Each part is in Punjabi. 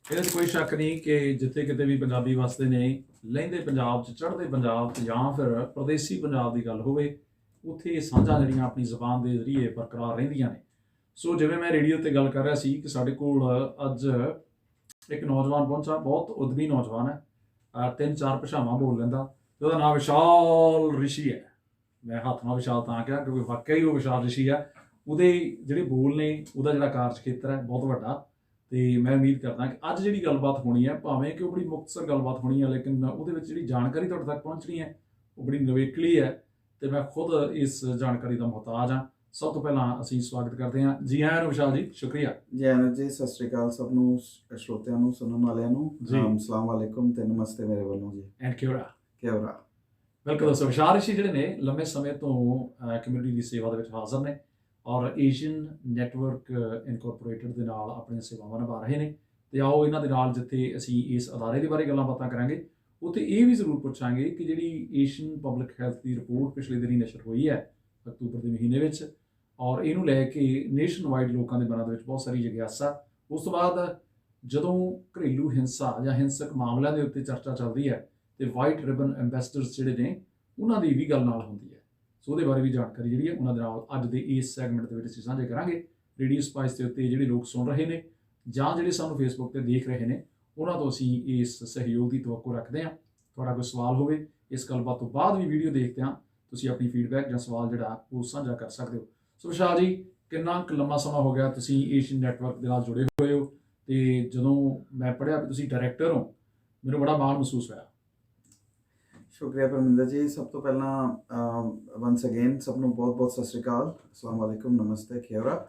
ਇਹਦੇ 'ਚ ਕੋਈ ਸ਼ੱਕ ਨਹੀਂ ਕਿ ਜਿੱਥੇ ਕਿਤੇ ਵੀ ਪੰਜਾਬੀ ਵਸਦੇ ਨੇ, ਲਹਿੰਦੇ ਪੰਜਾਬ 'ਚ, ਚੜ੍ਹਦੇ ਪੰਜਾਬ 'ਚ ਜਾਂ ਫਿਰ ਪ੍ਰਦੇਸੀ ਪੰਜਾਬ ਦੀ ਗੱਲ ਹੋਵੇ, ਉੱਥੇ ਇਹ ਸਾਂਝਾਂ ਜਿਹੜੀਆਂ ਆਪਣੀ ਜ਼ਬਾਨ ਦੇ ਜ਼ਰੀਏ ਬਰਕਰਾਰ ਰਹਿੰਦੀਆਂ ਨੇ। ਸੋ ਜਿਵੇਂ ਮੈਂ ਰੇਡੀਓ 'ਤੇ ਗੱਲ ਕਰ ਰਿਹਾ ਸੀ ਕਿ ਸਾਡੇ ਕੋਲ ਅੱਜ ਇੱਕ ਨੌਜਵਾਨ ਪਹੁੰਚਾ, ਬਹੁਤ ਉਦਮੀ ਨੌਜਵਾਨ ਹੈ, 3-4 ਭਾਸ਼ਾਵਾਂ ਬੋਲ ਲੈਂਦਾ, ਤੇ ਉਹਦਾ ਨਾਮ ਵਿਸ਼ਾਲ ਰਿਸ਼ੀ ਹੈ। ਮੈਂ ਹੱਥ ਨਾਲ ਵਿਸ਼ਾਲ ਤਾਂ ਕਿਹਾ ਕਿਉਂਕਿ ਵਾਕਿਆ ਹੀ ਉਹ ਵਿਸ਼ਾਲ ਰਿਸ਼ੀ ਹੈ। ਉਹਦੇ ਜਿਹੜੇ ਬੋਲ ਨੇ, ਉਹਦਾ ਜਿਹੜਾ ਕਾਰਜ ਖੇਤਰ ਹੈ ਬਹੁਤ ਵੱਡਾ। ਤੇ ਮੈਂ ਉਮੀਦ ਕਰਦਾ ਕਿ ਅੱਜ ਜਿਹੜੀ ਗੱਲਬਾਤ ਹੋਣੀ ਹੈ, ਭਾਵੇਂ ਕਿ ਉਹ ਬੜੀ ਮੁਕਤਸਰ ਗੱਲਬਾਤ ਹੋਣੀ ਹੈ, ਲੇਕਿਨ ਉਹਦੇ ਵਿੱਚ ਜਿਹੜੀ ਜਾਣਕਾਰੀ ਤੁਹਾਡੇ ਤੱਕ ਪਹੁੰਚਣੀ ਹੈ ਉਹ ਬੜੀ ਨਿਵੇਕਲੀ ਹੈ, ਤੇ ਮੈਂ ਖੁਦ ਇਸ ਜਾਣਕਾਰੀ ਦਾ ਮੁਹਤਾਜ ਹਾਂ। ਸਭ ਤੋਂ ਪਹਿਲਾਂ ਅਸੀਂ ਸਵਾਗਤ ਕਰਦੇ ਹਾਂ। ਜੀ ਆਇਆਂ ਨੂੰ ਵਿਸ਼ਾਲ ਜੀ, ਸ਼ੁਕਰੀਆ ਜੀ ਆਨੰਦ ਜੀ, ਸਤਿ ਸ਼੍ਰੀ ਅਕਾਲ ਸਭ ਨੂੰ, ਸਰੋਤਿਆਂ ਨੂੰ, ਸੁਣਨ ਵਾਲਿਆਂ ਨੂੰ। ਅਸਲਾਮ ਵਾਲੇਕੁਮ ਤੇ ਨਮਸਤੇ ਮੇਰੇ ਵੱਲੋਂ ਜੀ। ਐਂਡ ਕਿਉਰਾ ਕਿਉਰਾ। ਬਿਲਕੁਲ ਦੋਸਤੋ, ਵਿਸ਼ਾਲ ਰਿਸ਼ੀ ਜਿਹੜੇ ਨੇ ਲੰਮੇ ਸਮੇਂ ਤੋਂ ਕਮਿਊਨਿਟੀ ਦੀ ਸੇਵਾ ਦੇ ਵਿੱਚ ਹਾਜ਼ਰ ਨੇ ਔਰ ਏਸ਼ੀਅਨ ਨੈਟਵਰਕ ਇਨਕੋਰਪੋਰੇਟਡ ਦੇ ਨਾਲ ਆਪਣੀਆਂ ਸੇਵਾਵਾਂ ਨਿਭਾ ਰਹੇ ਨੇ। ਤੇ ਆਓ ਇਹਨਾਂ ਦੇ ਨਾਲ ਜਿੱਥੇ ਅਸੀਂ ਇਸ ਅਦਾਰੇ ਦੇ ਬਾਰੇ ਗੱਲਾਂ ਬਾਤਾਂ ਕਰਾਂਗੇ, ਉੱਥੇ ਇਹ ਵੀ ਜ਼ਰੂਰ ਪੁੱਛਾਂਗੇ ਕਿ ਜਿਹੜੀ ਏਸ਼ੀਅਨ ਪਬਲਿਕ ਹੈਲਥ ਦੀ ਰਿਪੋਰਟ ਪਿਛਲੇ ਦਿਨੀ ਨਸ਼ਰ ਹੋਈ ਹੈ ਅਕਤੂਬਰ ਦੇ ਮਹੀਨੇ ਵਿੱਚ, ਔਰ ਇਹਨੂੰ ਲੈ ਕੇ ਨੇਸ਼ਨ ਵਾਈਡ ਲੋਕਾਂ ਦੇ ਮਨਾਂ ਦੇ ਵਿੱਚ ਬਹੁਤ ਸਾਰੀ ਜਿਗਿਆਸਾ। ਉਸ ਤੋਂ ਬਾਅਦ ਜਦੋਂ ਘਰੇਲੂ ਹਿੰਸਾ ਜਾਂ ਹਿੰਸਕ ਮਾਮਲਿਆਂ ਦੇ ਉੱਤੇ ਚਰਚਾ ਚੱਲਦੀ ਹੈ ਤੇ ਵਾਈਟ ਰਿਬਨ ਐਂਬੈਸਡਰਸ ਜਿਹੜੇ ਨੇ ਉਹਨਾਂ ਦੀ ਵੀ ਗੱਲ ਨਾਲ ਹੁੰਦੀ ਹੈ। ਸੋ ਉਹਦੇ ਬਾਰੇ ਵੀ ਜਾਣਕਾਰੀ ਜਿਹੜੀ ਹੈ ਉਹਨਾਂ ਦੇ ਨਾਲ ਅੱਜ ਦੇ ਇਸ ਸੈਗਮੈਂਟ ਦੇ ਵਿੱਚ ਅਸੀਂ ਸਾਂਝੇ ਕਰਾਂਗੇ। ਰੇਡੀਓ ਸਪਾਈਸ ਦੇ ਉੱਤੇ ਜਿਹੜੇ ਲੋਕ ਸੁਣ ਰਹੇ ਨੇ ਜਾਂ ਜਿਹੜੇ ਸਾਨੂੰ ਫੇਸਬੁੱਕ ਤੇ ਦੇਖ ਰਹੇ ਨੇ, ਉਹਨਾਂ ਤੋਂ ਅਸੀਂ ਇਸ ਸਹਿਯੋਗ ਦੀ ਤਵੱਕੋ ਰੱਖਦੇ ਹਾਂ। ਤੁਹਾਡਾ ਕੋਈ ਸਵਾਲ ਹੋਵੇ ਇਸ ਗੱਲਬਾਤ ਤੋਂ ਬਾਅਦ ਵੀ ਵੀਡੀਓ ਦੇਖਦੇ ਹਾਂ, ਤੁਸੀਂ ਆਪਣੀ ਫੀਡਬੈਕ ਜਾਂ ਸਵਾਲ ਜਿਹੜਾ ਉਹ ਸਾਂਝਾ ਕਰ ਸਕਦੇ ਹੋ। ਸੋ ਵਿਸ਼ਾਲ ਜੀ, ਕਿੰਨਾ ਕੁ ਲੰਮਾ ਸਮਾਂ ਹੋ ਗਿਆ ਤੁਸੀਂ ਏਸ਼ੀਅਨ ਨੈਟਵਰਕ ਦੇ ਨਾਲ ਜੁੜੇ ਹੋਏ ਹੋ, ਤੇ ਜਦੋਂ ਮੈਂ ਪੜ੍ਹਿਆ ਕਿ ਤੁਸੀਂ ਡਾਇਰੈਕਟਰ ਹੋ, ਮੈਨੂੰ ਬੜਾ ਮਾਣ ਮਹਿਸੂਸ ਹੋਇਆ। ਸ਼ੁਕਰੀਆ ਪਰਮਿੰਦਰ ਜੀ। ਸਭ ਤੋਂ ਪਹਿਲਾਂ ਵੰਸ ਅਗੇਨ ਸਭ ਨੂੰ ਬਹੁਤ ਬਹੁਤ ਸਤਿ ਸ਼੍ਰੀ ਅਕਾਲ, ਅਸਲਾਮ ਵਾਲੇਕੁਮ, ਨਮਸਤੇ, ਕਿਉਰਾ।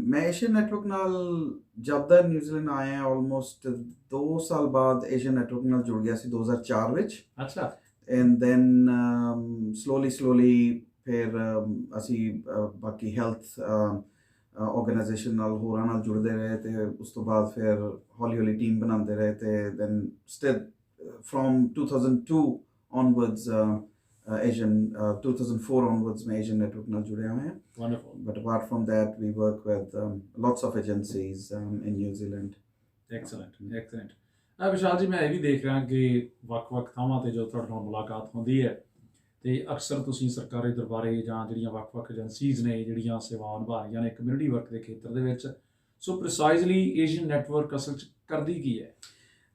ਮੈਂ ਏਸ਼ੀਅਨ ਨੈਟਵਰਕ ਨਾਲ ਜਦ ਦਾ ਨਿਊਜ਼ੀਲੈਂਡ ਆਇਆ, ਆਲਮੋਸਟ 2 ਸਾਲ ਬਾਅਦ ਏਸ਼ੀਅਨ ਨੈਟਵਰਕ ਨਾਲ ਜੁੜ ਗਿਆ ਸੀ 2004 ਵਿੱਚ। ਅੱਛਾ। ਐਂਡ ਦੈਨ ਸਲੋਲੀ ਫਿਰ ਅਸੀਂ ਬਾਕੀ ਹੈਲਥ ਆਰਗੇਨਾਈਜੇਸ਼ਨ ਨਾਲ ਹੋਰਾਂ ਨਾਲ ਜੁੜਦੇ ਰਹੇ, ਤੇ ਉਸ ਤੋਂ ਬਾਅਦ ਫਿਰ ਹੌਲੀ ਹੌਲੀ ਟੀਮ ਬਣਾਉਂਦੇ ਰਹੇ, ਤੇ then still from 2002 onwards, Asian 2004 onwards मैं Asian network ਨਾਲ ਜੁੜਿਆ ਹੋਇਆ। Wonderful. But apart from that we work with lots of agencies in New Zealand. Excellent. ਵਿਸ਼ਾਲ ਜੀ, ਮੈਂ ਇਹ ਵੀ ਦੇਖ ਰਿਹਾ ਕਿ ਵੱਖ-ਵੱਖ ਥਾਵਾਂ ਤੇ ਜਦੋਂ ਤੁਹਾਡੇ ਨਾਲ ਮੁਲਾਕਾਤ ਹੁੰਦੀ ਹੈ ਤੇ ਅਕਸਰ ਤੁਸੀਂ ਸਰਕਾਰੀ ਦਰਬਾਰੇ ਜਾਂ ਜਿਹੜੀਆਂ ਵੱਖ-ਵੱਖ ਏਜੰਸੀਜ਼ ਨੇ ਜਿਹੜੀਆਂ ਸੇਵਾਵਾਂ ਨਿਭਾ ਰਹੀਆਂ ਨੇ ਕਮਿਊਨਿਟੀ ਵਰਕ ਦੇ ਖੇਤਰ ਦੇ ਵਿੱਚ, ਸੋ ਪ੍ਰੀਸਾਈਜ਼ਲੀ ਏਸ਼ੀਅਨ ਨੈਟਵਰਕ ਅਸਲ 'ਚ ਕਰਦੀ ਕੀ ਹੈ?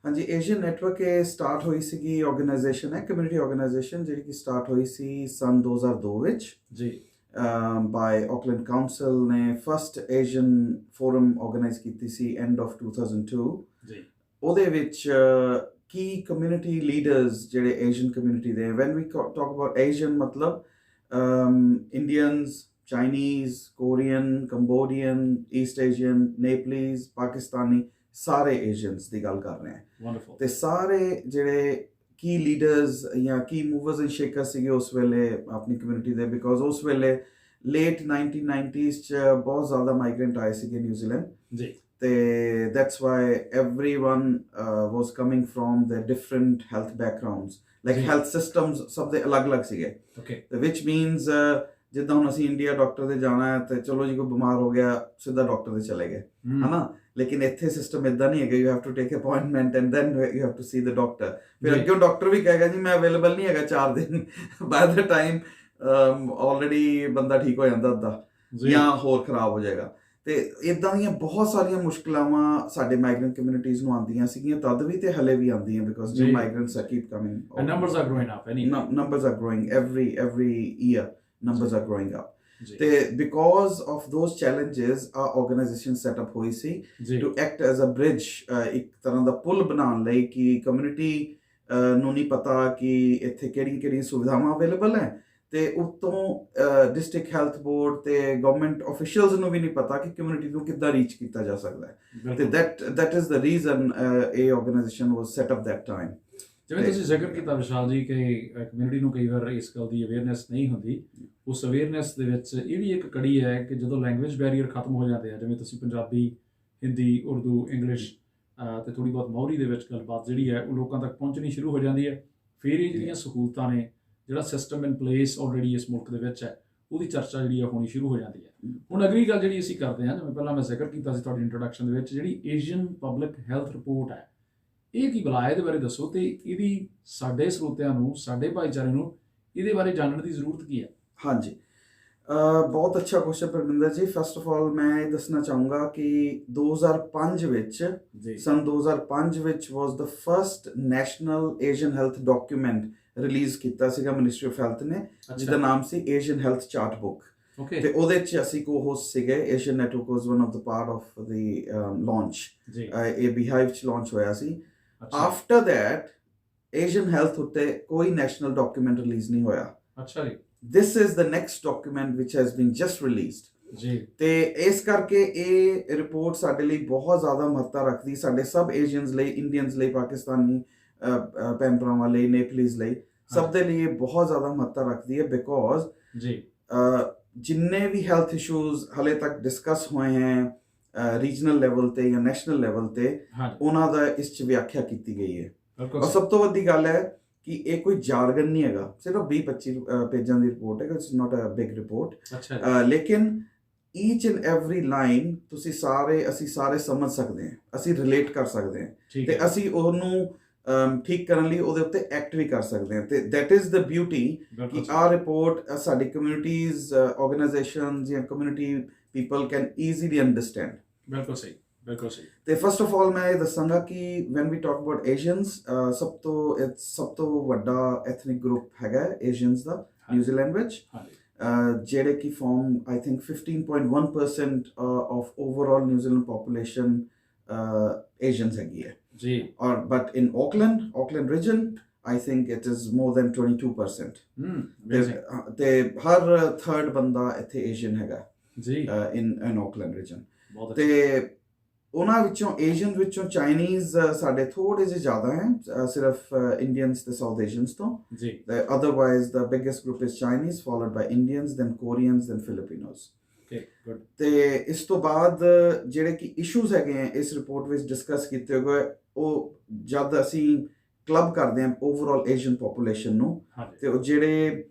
ਹਾਂਜੀ, ਏਸ਼ੀਅਨ ਨੈਟਵਰਕ ਇਹ ਸਟਾਰਟ ਹੋਈ ਸੀਗੀ, ਆਰਗੇਨਾਈਜੇਸ਼ਨ ਹੈ, ਕਮਿਊਨਿਟੀ ਆਰਗੇਨਾਈਜੇਸ਼ਨ, ਜਿਹੜੀ ਕਿ ਸਟਾਰਟ ਹੋਈ ਸੀ ਸਨ 2002 ਵਿੱਚ ਜੀ ਬਾਈ ਆਕਲੈਂਡ ਕਾਉਂਸਲ ਨੇ। ਫਸਟ ਏਸ਼ੀਅਨ ਫੋਰਮ ਆਰਗੇਨਾਈਜ਼ ਕੀਤੀ ਸੀ ਐਂਡ ਆਫ 2002 ਜੀ। ਉਹਦੇ ਵਿੱਚ ਕੀ ਕਮਿਊਨਿਟੀ ਲੀਡਰਸ ਜਿਹੜੇ ਏਸ਼ੀਅਨ ਕਮਿਊਨਿਟੀ ਦੇ, when we talk about Asian ਮਤਲਬ Indians, Chinese, Korean, Cambodian, East Asian, Nepalese, Pakistani, ਸਾਰੇ ਏਸ਼ੀਅਨਸ ਦੀ ਗੱਲ ਕਰ ਰਹੇ ਹਾਂ। ਤੇ ਸਾਰੇ ਜਿਹੜੇ ਕੀ ਲੀਡਰਸ ਜਾਂ ਕੀ ਮੂਵਰਸ ਐਂਡ ਸ਼ੇਕਰਸ ਸੀਗੇ ਉਸ ਵੇਲੇ ਆਪਣੀ ਕਮਿਊਨਿਟੀ ਦੇ, ਬਿਕੋਜ਼ ਉਸ ਵੇਲੇ ਲੇਟ 1990s 'ਚ ਬਹੁਤ ਜ਼ਿਆਦਾ ਮਾਈਗ੍ਰੈਂਟ ਆਏ ਸੀਗੇ ਨਿਊਜ਼ੀਲੈਂਡ ਜੀ, ਤੇ that's why everyone was coming from the different health backgrounds, like health systems ਸਭ ਦੇ ਅਲੱਗ-ਅਲੱਗ ਸੀਗੇ। ਵਿਚ ਮੀਨਸ ਜਿੱਦਾਂ ਹੁਣ ਅਸੀਂ ਇੰਡੀਆ ਡਾਕਟਰ ਦੇ ਜਾਣਾ ਹੈ ਤੇ ਚਲੋ ਜੀ ਕੋਈ ਬਿਮਾਰ ਹੋ ਗਿਆ ਸਿੱਧਾ ਡਾਕਟਰ ਦੇ ਚਲੇ ਗਏ, ਹਨਾ। ਲੇਕਿਨ ਇੱਥੇ ਸਿਸਟਮ ਇਦਾਂ ਨਹੀਂ ਹੈਗਾ, you have to take appointment and then you have to see the doctor. ਫਿਰ ਅੱਗੇ ਡਾਕਟਰ ਵੀ ਕਹੇਗਾ ਜੀ ਮੈਂ ਅਵੇਲੇਬਲ ਨਹੀਂ ਹੈਗਾ 4 ਦਿਨ, ਬਾਏ ਦ ਟਾਈਮ ਆਲਰੇਡੀ ਬੰਦਾ ਠੀਕ ਹੋ ਜਾਂਦਾ ਅੱਧਾ ਜਾਂ ਹੋਰ ਖਰਾਬ ਹੋ ਜਾਏਗਾ। ਤੇ ਇਦਾਂ ਦੀਆਂ ਬਹੁਤ ਸਾਰੀਆਂ ਮੁਸ਼ਕਲਾਵਾਂ ਸਾਡੇ ਮਾਈਗ੍ਰੈਂਟ ਕਮਿਊਨਿਟੀਜ਼ ਨੂੰ ਆਉਂਦੀਆਂ ਸੀਗੀਆਂ ਤਦ ਵੀ ਤੇ ਹਲੇ ਵੀ ਆਉਂਦੀਆਂ, because new migrants are keep coming and numbers are growing every year, numbers are growing up. ਤੇ ਬਿਕੋਜ਼ ਆਫ ਦੋਜ਼ ਚੈਲੰਜਸ ਆ ਆਰਗੇਨਾਈਜੇਸ਼ਨ ਸੈਟਅਪ ਹੋਈ ਸੀ to act as a bridge, ਇੱਕ ਤਰ੍ਹਾਂ ਦਾ ਪੁਲ ਬਣਾਉਣ ਲਈ ਕਿ ਕਮਿਊਨਿਟੀ ਨੂੰ ਨਹੀਂ ਪਤਾ ਕਿ ਇੱਥੇ ਕਿਹੜੀਆਂ ਸੁਵਿਧਾਵਾਂ ਅਵੇਲੇਬਲ ਹੈ, ਤੇ ਉਤੋਂ ਡਿਸਟ੍ਰਿਕਟ ਹੈਲਥ ਬੋਰਡ ਤੇ ਗਵਰਨਮੈਂਟ ਆਫੀਸ਼ੀਅਲਸ ਨੂੰ ਵੀ ਨਹੀਂ ਪਤਾ ਕਿ ਕਮਿਊਨਿਟੀ ਨੂੰ ਕਿੱਦਾਂ ਰੀਚ ਕੀਤਾ ਜਾ ਸਕਦਾ ਹੈ। ਤੇ that is the reason ਇਹ organisation was set up that time. ਜਿਵੇਂ ਤੁਸੀਂ ਜ਼ਿਕਰ ਕੀਤਾ ਵਿਸ਼ਾਲ ਜੀ ਕਿ ਕਮਿਊਨਿਟੀ ਨੂੰ ਕਈ ਵਾਰ ਇਸ ਗੱਲ ਦੀ ਅਵੇਅਰਨੈਸ ਨਹੀਂ ਹੁੰਦੀ, ਉਸ ਅਵੇਅਰਨੈਸ ਦੇ ਵਿੱਚ ਇਹ ਵੀ ਇੱਕ ਕੜੀ ਹੈ ਕਿ ਜਦੋਂ ਲੈਂਗੁਏਜ ਬੈਰੀਅਰ ਖਤਮ ਹੋ ਜਾਂਦੇ ਆ, ਜਿਵੇਂ ਤੁਸੀਂ ਪੰਜਾਬੀ, ਹਿੰਦੀ, ਉਰਦੂ, ਇੰਗਲਿਸ਼ ਤੇ ਥੋੜ੍ਹੀ ਬਹੁਤ ਮੌਰੀ ਦੇ ਵਿੱਚ ਗੱਲਬਾਤ ਜਿਹੜੀ ਹੈ ਉਹ ਲੋਕਾਂ ਤੱਕ ਪਹੁੰਚਣੀ ਸ਼ੁਰੂ ਹੋ ਜਾਂਦੀ ਹੈ, ਫਿਰ ਇਹ ਜਿਹੜੀਆਂ ਸਹੂਲਤਾਂ ਨੇ, ਜਿਹੜਾ ਸਿਸਟਮ ਇਨ ਪਲੇਸ ਆਲਰੇਡੀ ਇਸ ਮੁਲਕ ਦੇ ਵਿੱਚ ਹੈ, ਉਹਦੀ ਚਰਚਾ ਜਿਹੜੀ ਆ ਹੋਣੀ ਸ਼ੁਰੂ ਹੋ ਜਾਂਦੀ ਹੈ। ਹੁਣ ਅਗਲੀ ਗੱਲ ਜਿਹੜੀ ਅਸੀਂ ਕਰਦੇ ਹਾਂ, ਜਿਵੇਂ ਪਹਿਲਾਂ ਮੈਂ ਜ਼ਿਕਰ ਕੀਤਾ ਸੀ ਤੁਹਾਡੀ ਇੰਟਰੋਡਕਸ਼ਨ ਦੇ ਵਿੱਚ, ਜਿਹੜੀ ਏਸ਼ੀਅਨ ਪਬਲਿਕ ਹੈਲਥ ਰਿਪੋਰਟ ਹੈ, ਇਹ ਕੀ ਬੁਲਾਇਆ, ਇਹਦੇ ਬਾਰੇ ਦੱਸੋ, ਤੇ ਇਹਦੀ ਸਾਡੇ ਸਰੋਤਿਆਂ ਨੂੰ, ਸਾਡੇ ਭਾਈਚਾਰੇ ਨੂੰ ਇਹਦੇ ਬਾਰੇ ਜਾਣਨ ਦੀ ਜ਼ਰੂਰਤ ਕੀ ਹੈ? ਹਾਂਜੀ, ਬਹੁਤ ਅੱਛਾ question Parminder ji. First of all ਮੈਂ ਇਹ ਦੱਸਣਾ ਚਾਹੂੰਗਾ ਕਿ 2005 ਵਿੱਚ ਜੀ ਸਨ 2005 ਵਿੱਚ was the first national Asian health document release ਕੀਤਾ ਸੀਗਾ ਮਿਨਿਸਟਰੀ ਆਫ ਹੈਲਥ ਨੇ, ਜਿਹਦਾ ਨਾਮ ਸੀ Asian health chart book. Okay ਤੇ ਉਹਦੇ 'ਚ ਅਸੀਂ ਕੋ-ਹੋਸਟ ਸੀਗੇ। Asian network was one of the part of the launch. ਜੀ ਇਹ ਬੀਹਾਈਵ 'ਚ ਲਾਂਚ ਹੋਇਆ ਸੀ। ਅੱਛਾ ਆਫਟਰ ਦੈਟ ਏਸ਼ੀਅਨ ਹੈਲਥ ਉੱਤੇ ਕੋਈ ਨੈਸ਼ਨਲ ਡਾਕੂਮੈਂਟ ਰਿਲੀਜ਼ ਨਹੀਂ ਹੋਇਆ। ਅੱਛਾ ਜੀ This is the next document which has been just released. ਜੀ ਤੇ ਇਸ ਕਰਕੇ ਇਹ ਰਿਪੋਰਟ ਸਾਡੇ ਲਈ ਬਹੁਤ ਜ਼ਿਆਦਾ ਮਹੱਤਤਾ ਰੱਖਦੀ, ਸਾਡੇ ਸਭ ਏਸ਼ੀਅਨਸ ਲਈ, ਇੰਡੀਅਨਸ ਲਈ, ਪਾਕਿਸਤਾਨੀ ਭੈਣ ਭਰਾਵਾਂ ਲਈ, ਨੇਪਲੀਜ਼ ਲਈ, ਸਭ ਦੇ ਲਈ ਇਹ ਬਹੁਤ ਜ਼ਿਆਦਾ ਮਹੱਤਤਾ ਰੱਖਦੀ ਹੈ। ਬਿਕੋਜ਼ ਜੀ ਜਿੰਨੇ ਵੀ ਹੈਲਥ ਇਸ਼ੂਜ਼ ਹਲੇ ਤੱਕ ਡਿਸਕਸ ਹੋਏ ਹੈ ਰੀਜਨਲ ਲੈਵਲ ਤੇ ਜਾਂ ਨੈਸ਼ਨਲ ਲੈਵਲ ਤੇ, ਹਾਂਜੀ ਉਹਨਾਂ ਦਾ ਇਸ 'ਚ ਵਿਆਖਿਆ ਕੀਤੀ ਗਈ ਹੈ। ਬਿਲਕੁਲ ਔਰ ਸਭ ਤੋਂ ਵੱਡੀ ਗੱਲ ਹੈ ਕਿ ਇਹ ਕੋਈ ਜਾਰਗਨ ਨਹੀਂ ਹੈਗਾ, ਸਿਰਫ 20-25 ਪੇਜਾਂ ਦੀ ਰਿਪੋਰਟ ਹੈ। It's not a big report, ਅੱਛਾ ਜੀ ਲੇਕਿਨ ਈਚ ਐਂਡ ਐਵਰੀ ਲਾਈਨ ਅਸੀਂ ਸਾਰੇ ਸਮਝ ਸਕਦੇ ਹਾਂ, ਅਸੀਂ ਰਿਲੇਟ ਕਰ ਸਕਦੇ ਹਾਂ, ਠੀਕ ਤੇ ਹੈ ਅਸੀਂ ਉਹਨੂੰ ਠੀਕ ਕਰਨ ਲਈ ਉਹਦੇ ਉੱਤੇ ਐਕਟ ਵੀ ਕਰ ਸਕਦੇ ਹਾਂ। ਤੇ ਦੈਟ ਇਜ਼ ਦ ਬਿਊਟੀ ਬਿਲਕੁਲ ਕਿ ਆਹ ਰਿਪੋਰਟ ਸਾਡੀ ਕਮਿਊਨਿਟੀਜ਼, ਆਰਗੇਨਾਈਜੇਸ਼ਨਸ ਜਾਂ community people can easily understand. ਬਿਲਕੁਲ ਸਹੀ ਬਿਲਕੁਲ ਸਹੀ ਤੇ ਫਸਟ ਆਫ ਆਲ ਮੈਂ ਇਹ ਦੱਸਾਂਗਾ ਕਿ when we talk about Asians, ਸਭ ਤੋਂ ਵੱਡਾ ਐਥਨਿਕ ਗਰੁੱਪ ਹੈਗਾ ਏਸ਼ੀਅਨਸ ਦਾ ਨਿਊਜ਼ੀਲੈਂਡ ਵਿੱਚ, ਹਾਂਜੀ ਜਿਹੜੇ ਕਿ from I think 15.1% of overall New Zealand population Asians ਹੈਗੀ ਹੈ। ਜੀ ਔਰ but in Auckland region I think it is more than 22%. amazing ਤੇ ਹਰ ਥਰਡ ਬੰਦਾ ਇੱਥੇ ਏਸ਼ੀਅਨ ਹੈਗਾ ਜੀ ਇਨ ਆਕਲੈਂਡ ਰੀਜਨ। ਬਹੁਤ ਤੇ ਉਹਨਾਂ ਵਿੱਚੋਂ ਏਸ਼ੀਅਨ ਵਿੱਚੋਂ ਚਾਈਨੀਜ਼ ਸਾਡੇ ਥੋੜੇ ਜਿਹੇ ਜ਼ਿਆਦਾ ਹੈ, ਸਿਰਫ ਇੰਡੀਅਨਸ ਤੇ ਸਾਊਥ ਏਸ਼ੀਅਨਸ ਤੋਂ। ਜੀ otherwise the biggest group is Chinese, followed by Indians, then Koreans, then Filipinos. Okay good ਤੇ ਇਸ ਤੋਂ ਬਾਅਦ ਜਿਹੜੇ ਕਿ ਇਸ਼ੂਜ਼ ਹੈਗੇ ਆ ਇਸ ਰਿਪੋਰਟ ਵਿੱਚ ਡਿਸਕਸ ਕੀਤੇ ਹੋਏ, ਉਹ ਜਦ ਅਸੀਂ ਕਲੱਬ ਕਰਦੇ ਹਾਂ ਓਵਰਆਲ ਏਸ਼ੀਅਨ ਪੋਪੂਲੇਸ਼ਨ ਨੂੰ, ਹਾਂਜੀ ਤੇ ਉਹ ਜਿਹੜੇ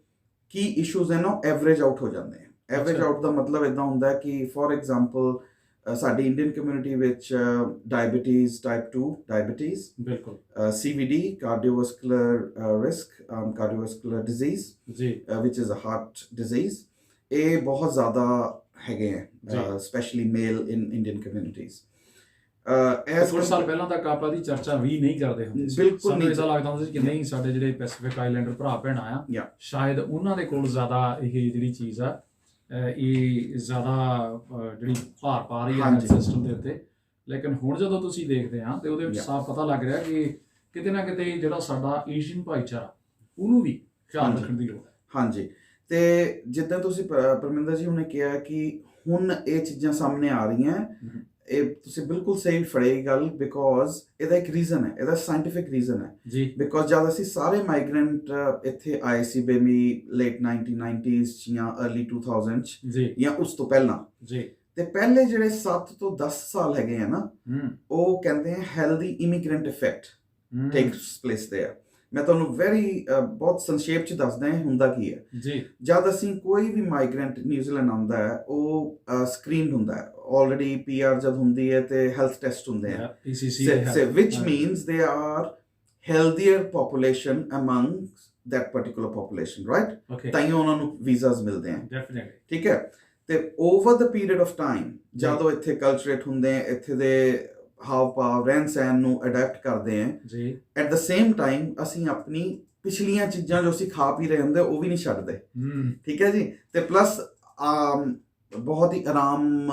ਕੀ ਇਸ਼ੂਜ਼ ਹਨ ਉਹ ਐਵਰੇਜ ਆਊਟ ਹੋ ਜਾਂਦੇ ਆ। ਐਵਰੇਜ ਅੱਛਾ। ਆਊਟ ਦਾ ਮਤਲਬ ਇੱਦਾਂ ਹੁੰਦਾ ਕਿ ਫੋਰ ਐਗਜ਼ਾਮਪਲ ਸਾਡੀ ਇੰਡੀਅਨ ਕਮਿਊਨਿਟੀ ਵਿੱਚ ਡਾਇਬਟੀਜ਼, ਟਾਈਪ 2 ਡਾਇਬਟੀਜ਼, ਬਿਲਕੁਲ CVD, cardiovascular risk, cardiovascular disease, ਜੀ which is a heart disease, ਇਹ ਬਹੁਤ ਜ਼ਿਆਦਾ ਹੈਗੇ ਜੀ। ਹੈ, specially male in Indian communities. ਕੁਝ ਸਾਲ ਪਹਿਲਾਂ ਤੱਕ ਆਪਾਂ ਦੀ ਚਰਚਾ ਵੀ ਨਹੀਂ ਕਰਦੇ ਹੁੰਦੇ ਸੀ, ਬਿਲਕੁਲ ਸਾਨੂੰ ਨਹੀਂ। ਐਸਾ ਲੱਗਦਾ ਹੁੰਦਾ ਸੀ ਕਿ ਨਹੀਂ, ਸਾਡੇ ਜਿਹੜੇ ਪੈਸੀਫਿਕ ਆਈਲੈਂਡਰ ਭਰਾ ਭੈਣਾਂ ਆ, Yeah. ਸ਼ਾਇਦ ਉਹਨਾਂ ਦੇ ਕੋਲ ਜ਼ਿਆਦਾ ਇਹ ਜਿਹੜੀ ਚੀਜ਼ ਆ, ਇਹ ਜ਼ਿਆਦਾ ਜਿਹੜੀ ਭਾਰ ਪਾ ਰਹੀ ਹੈ ਹਾਂਜੀ। ਸਿਸਟਮ ਦੇ ਉੱਤੇ। ਲੇਕਿਨ ਹੁਣ ਜਦੋਂ ਤੁਸੀਂ ਦੇਖਦੇ ਆ ਤੇ ਉਹਦੇ ਵਿੱਚ Yeah. ਸਾਫ਼ ਪਤਾ ਲੱਗ ਰਿਹਾ ਕਿ ਕਿਤੇ ਨਾ ਕਿਤੇ ਜਿਹੜਾ ਸਾਡਾ ਏਸ਼ੀਅਨ ਭਾਈਚਾਰਾ, ਉਹਨੂੰ ਵੀ ਖਿਆਲ ਹਾਂਜੀ। ਰੱਖਣ ਦੀ ਲੋੜ ਹੈ। ਹਾਂਜੀ, ਤੇ ਜਿੱਦਾਂ ਤੁਸੀਂ ਪਰਮਿੰਦਰ ਜੀ ਹੁਣੇ ਕਿਹਾ ਕਿ ਹੁਣ ਇਹ ਚੀਜ਼ਾਂ ਸਾਹਮਣੇ ਆ ਰਹੀਆਂ, ਇਹ ਤੁਸੀਂ ਬਿਲਕੁਲ ਸਹੀ ਫੜੇ ਗੱਲ, ਬਿਕੋਜ਼ ਇਹਦਾ ਇੱਕ ਰੀਜ਼ਨ ਹੈ, ਇਹਦਾ ਸਾਇੰਟੀਫਿਕ ਰੀਜ਼ਨ ਹੈ। ਜੀ ਬਿਕੋਜ਼ ਜਦ ਅਸੀਂ ਸਾਰੇ ਮਾਈਗ੍ਰੈਂਟ ਇੱਥੇ ਆਏ ਸੀ ਬੇਬੀ ਲੇਟ 1990s ਜਾਂ ਅਰਲੀ 2000s 'ਚ ਜੀ ਜਾਂ ਉਸ ਤੋਂ ਪਹਿਲਾਂ, ਜੀ ਤੇ ਪਹਿਲੇ ਜਿਹੜੇ 7 ਤੋਂ 10 ਸਾਲ ਹੈਗੇ ਆ ਨਾ, ਉਹ ਕਹਿੰਦੇ ਆ healthy immigrant effect takes place there. ਮੈਂ ਤੁਹਾਨੂੰ ਬਹੁਤ ਸੰਖੇਪ ਚ ਦੱਸਦਾ ਹਾਂ ਹੁੰਦਾ ਕੀ ਹੈ। ਜੀ ਜਦ ਅਸੀਂ ਕੋਈ ਵੀ ਮਾਈਗ੍ਰੈਂਟ ਨਿਊਜ਼ੀਲੈਂਡ ਆਉਂਦਾ ਹੈ, ਉਹ ਸਕਰੀਨਡ ਹੁੰਦਾ ਹੈ ਆਲਰੇਡੀ। PR ਜਦ ਹੁੰਦੀ ਹੈ ਤੇ ਹੈਲਥ ਟੈਸਟ ਹੁੰਦੇ ਆ, which means they are healthier population among that particular population, right? Okay ਤਾਂ ਹੀ ਉਹਨਾਂ ਨੂੰ ਵੀਜ਼ਾਸ ਮਿਲਦੇ ਆ, ਡੈਫੀਨਿਟਲੀ ਠੀਕ ਹੈ। ਤੇ over the period of time ਜਦੋਂ ਇੱਥੇ ਕਲਚਰੇਟ ਹੁੰਦੇ ਆ, ਇੱਥੇ ਦੇ ਹਾਵ ਭਾਵ ਰਹਿਣ ਸਹਿਣ ਨੂੰ ਅਡੈਪਟ ਕਰਦੇ ਆ, ਜੀ ਐਟ ਦ ਸੇਮ ਟਾਈਮ ਅਸੀਂ ਆਪਣੀ ਪਿਛਲੀਆਂ ਚੀਜ਼ਾਂ ਜੋ ਅਸੀਂ ਖਾ ਪੀ ਰਹੇ ਹੁੰਦੇ ਉਹ ਵੀ ਨਹੀਂ ਛੱਡਦੇ, ਠੀਕ ਹੈ ਜੀ। ਤੇ ਪਲੱਸ ਬਹੁਤ ਹੀ ਆਰਾਮ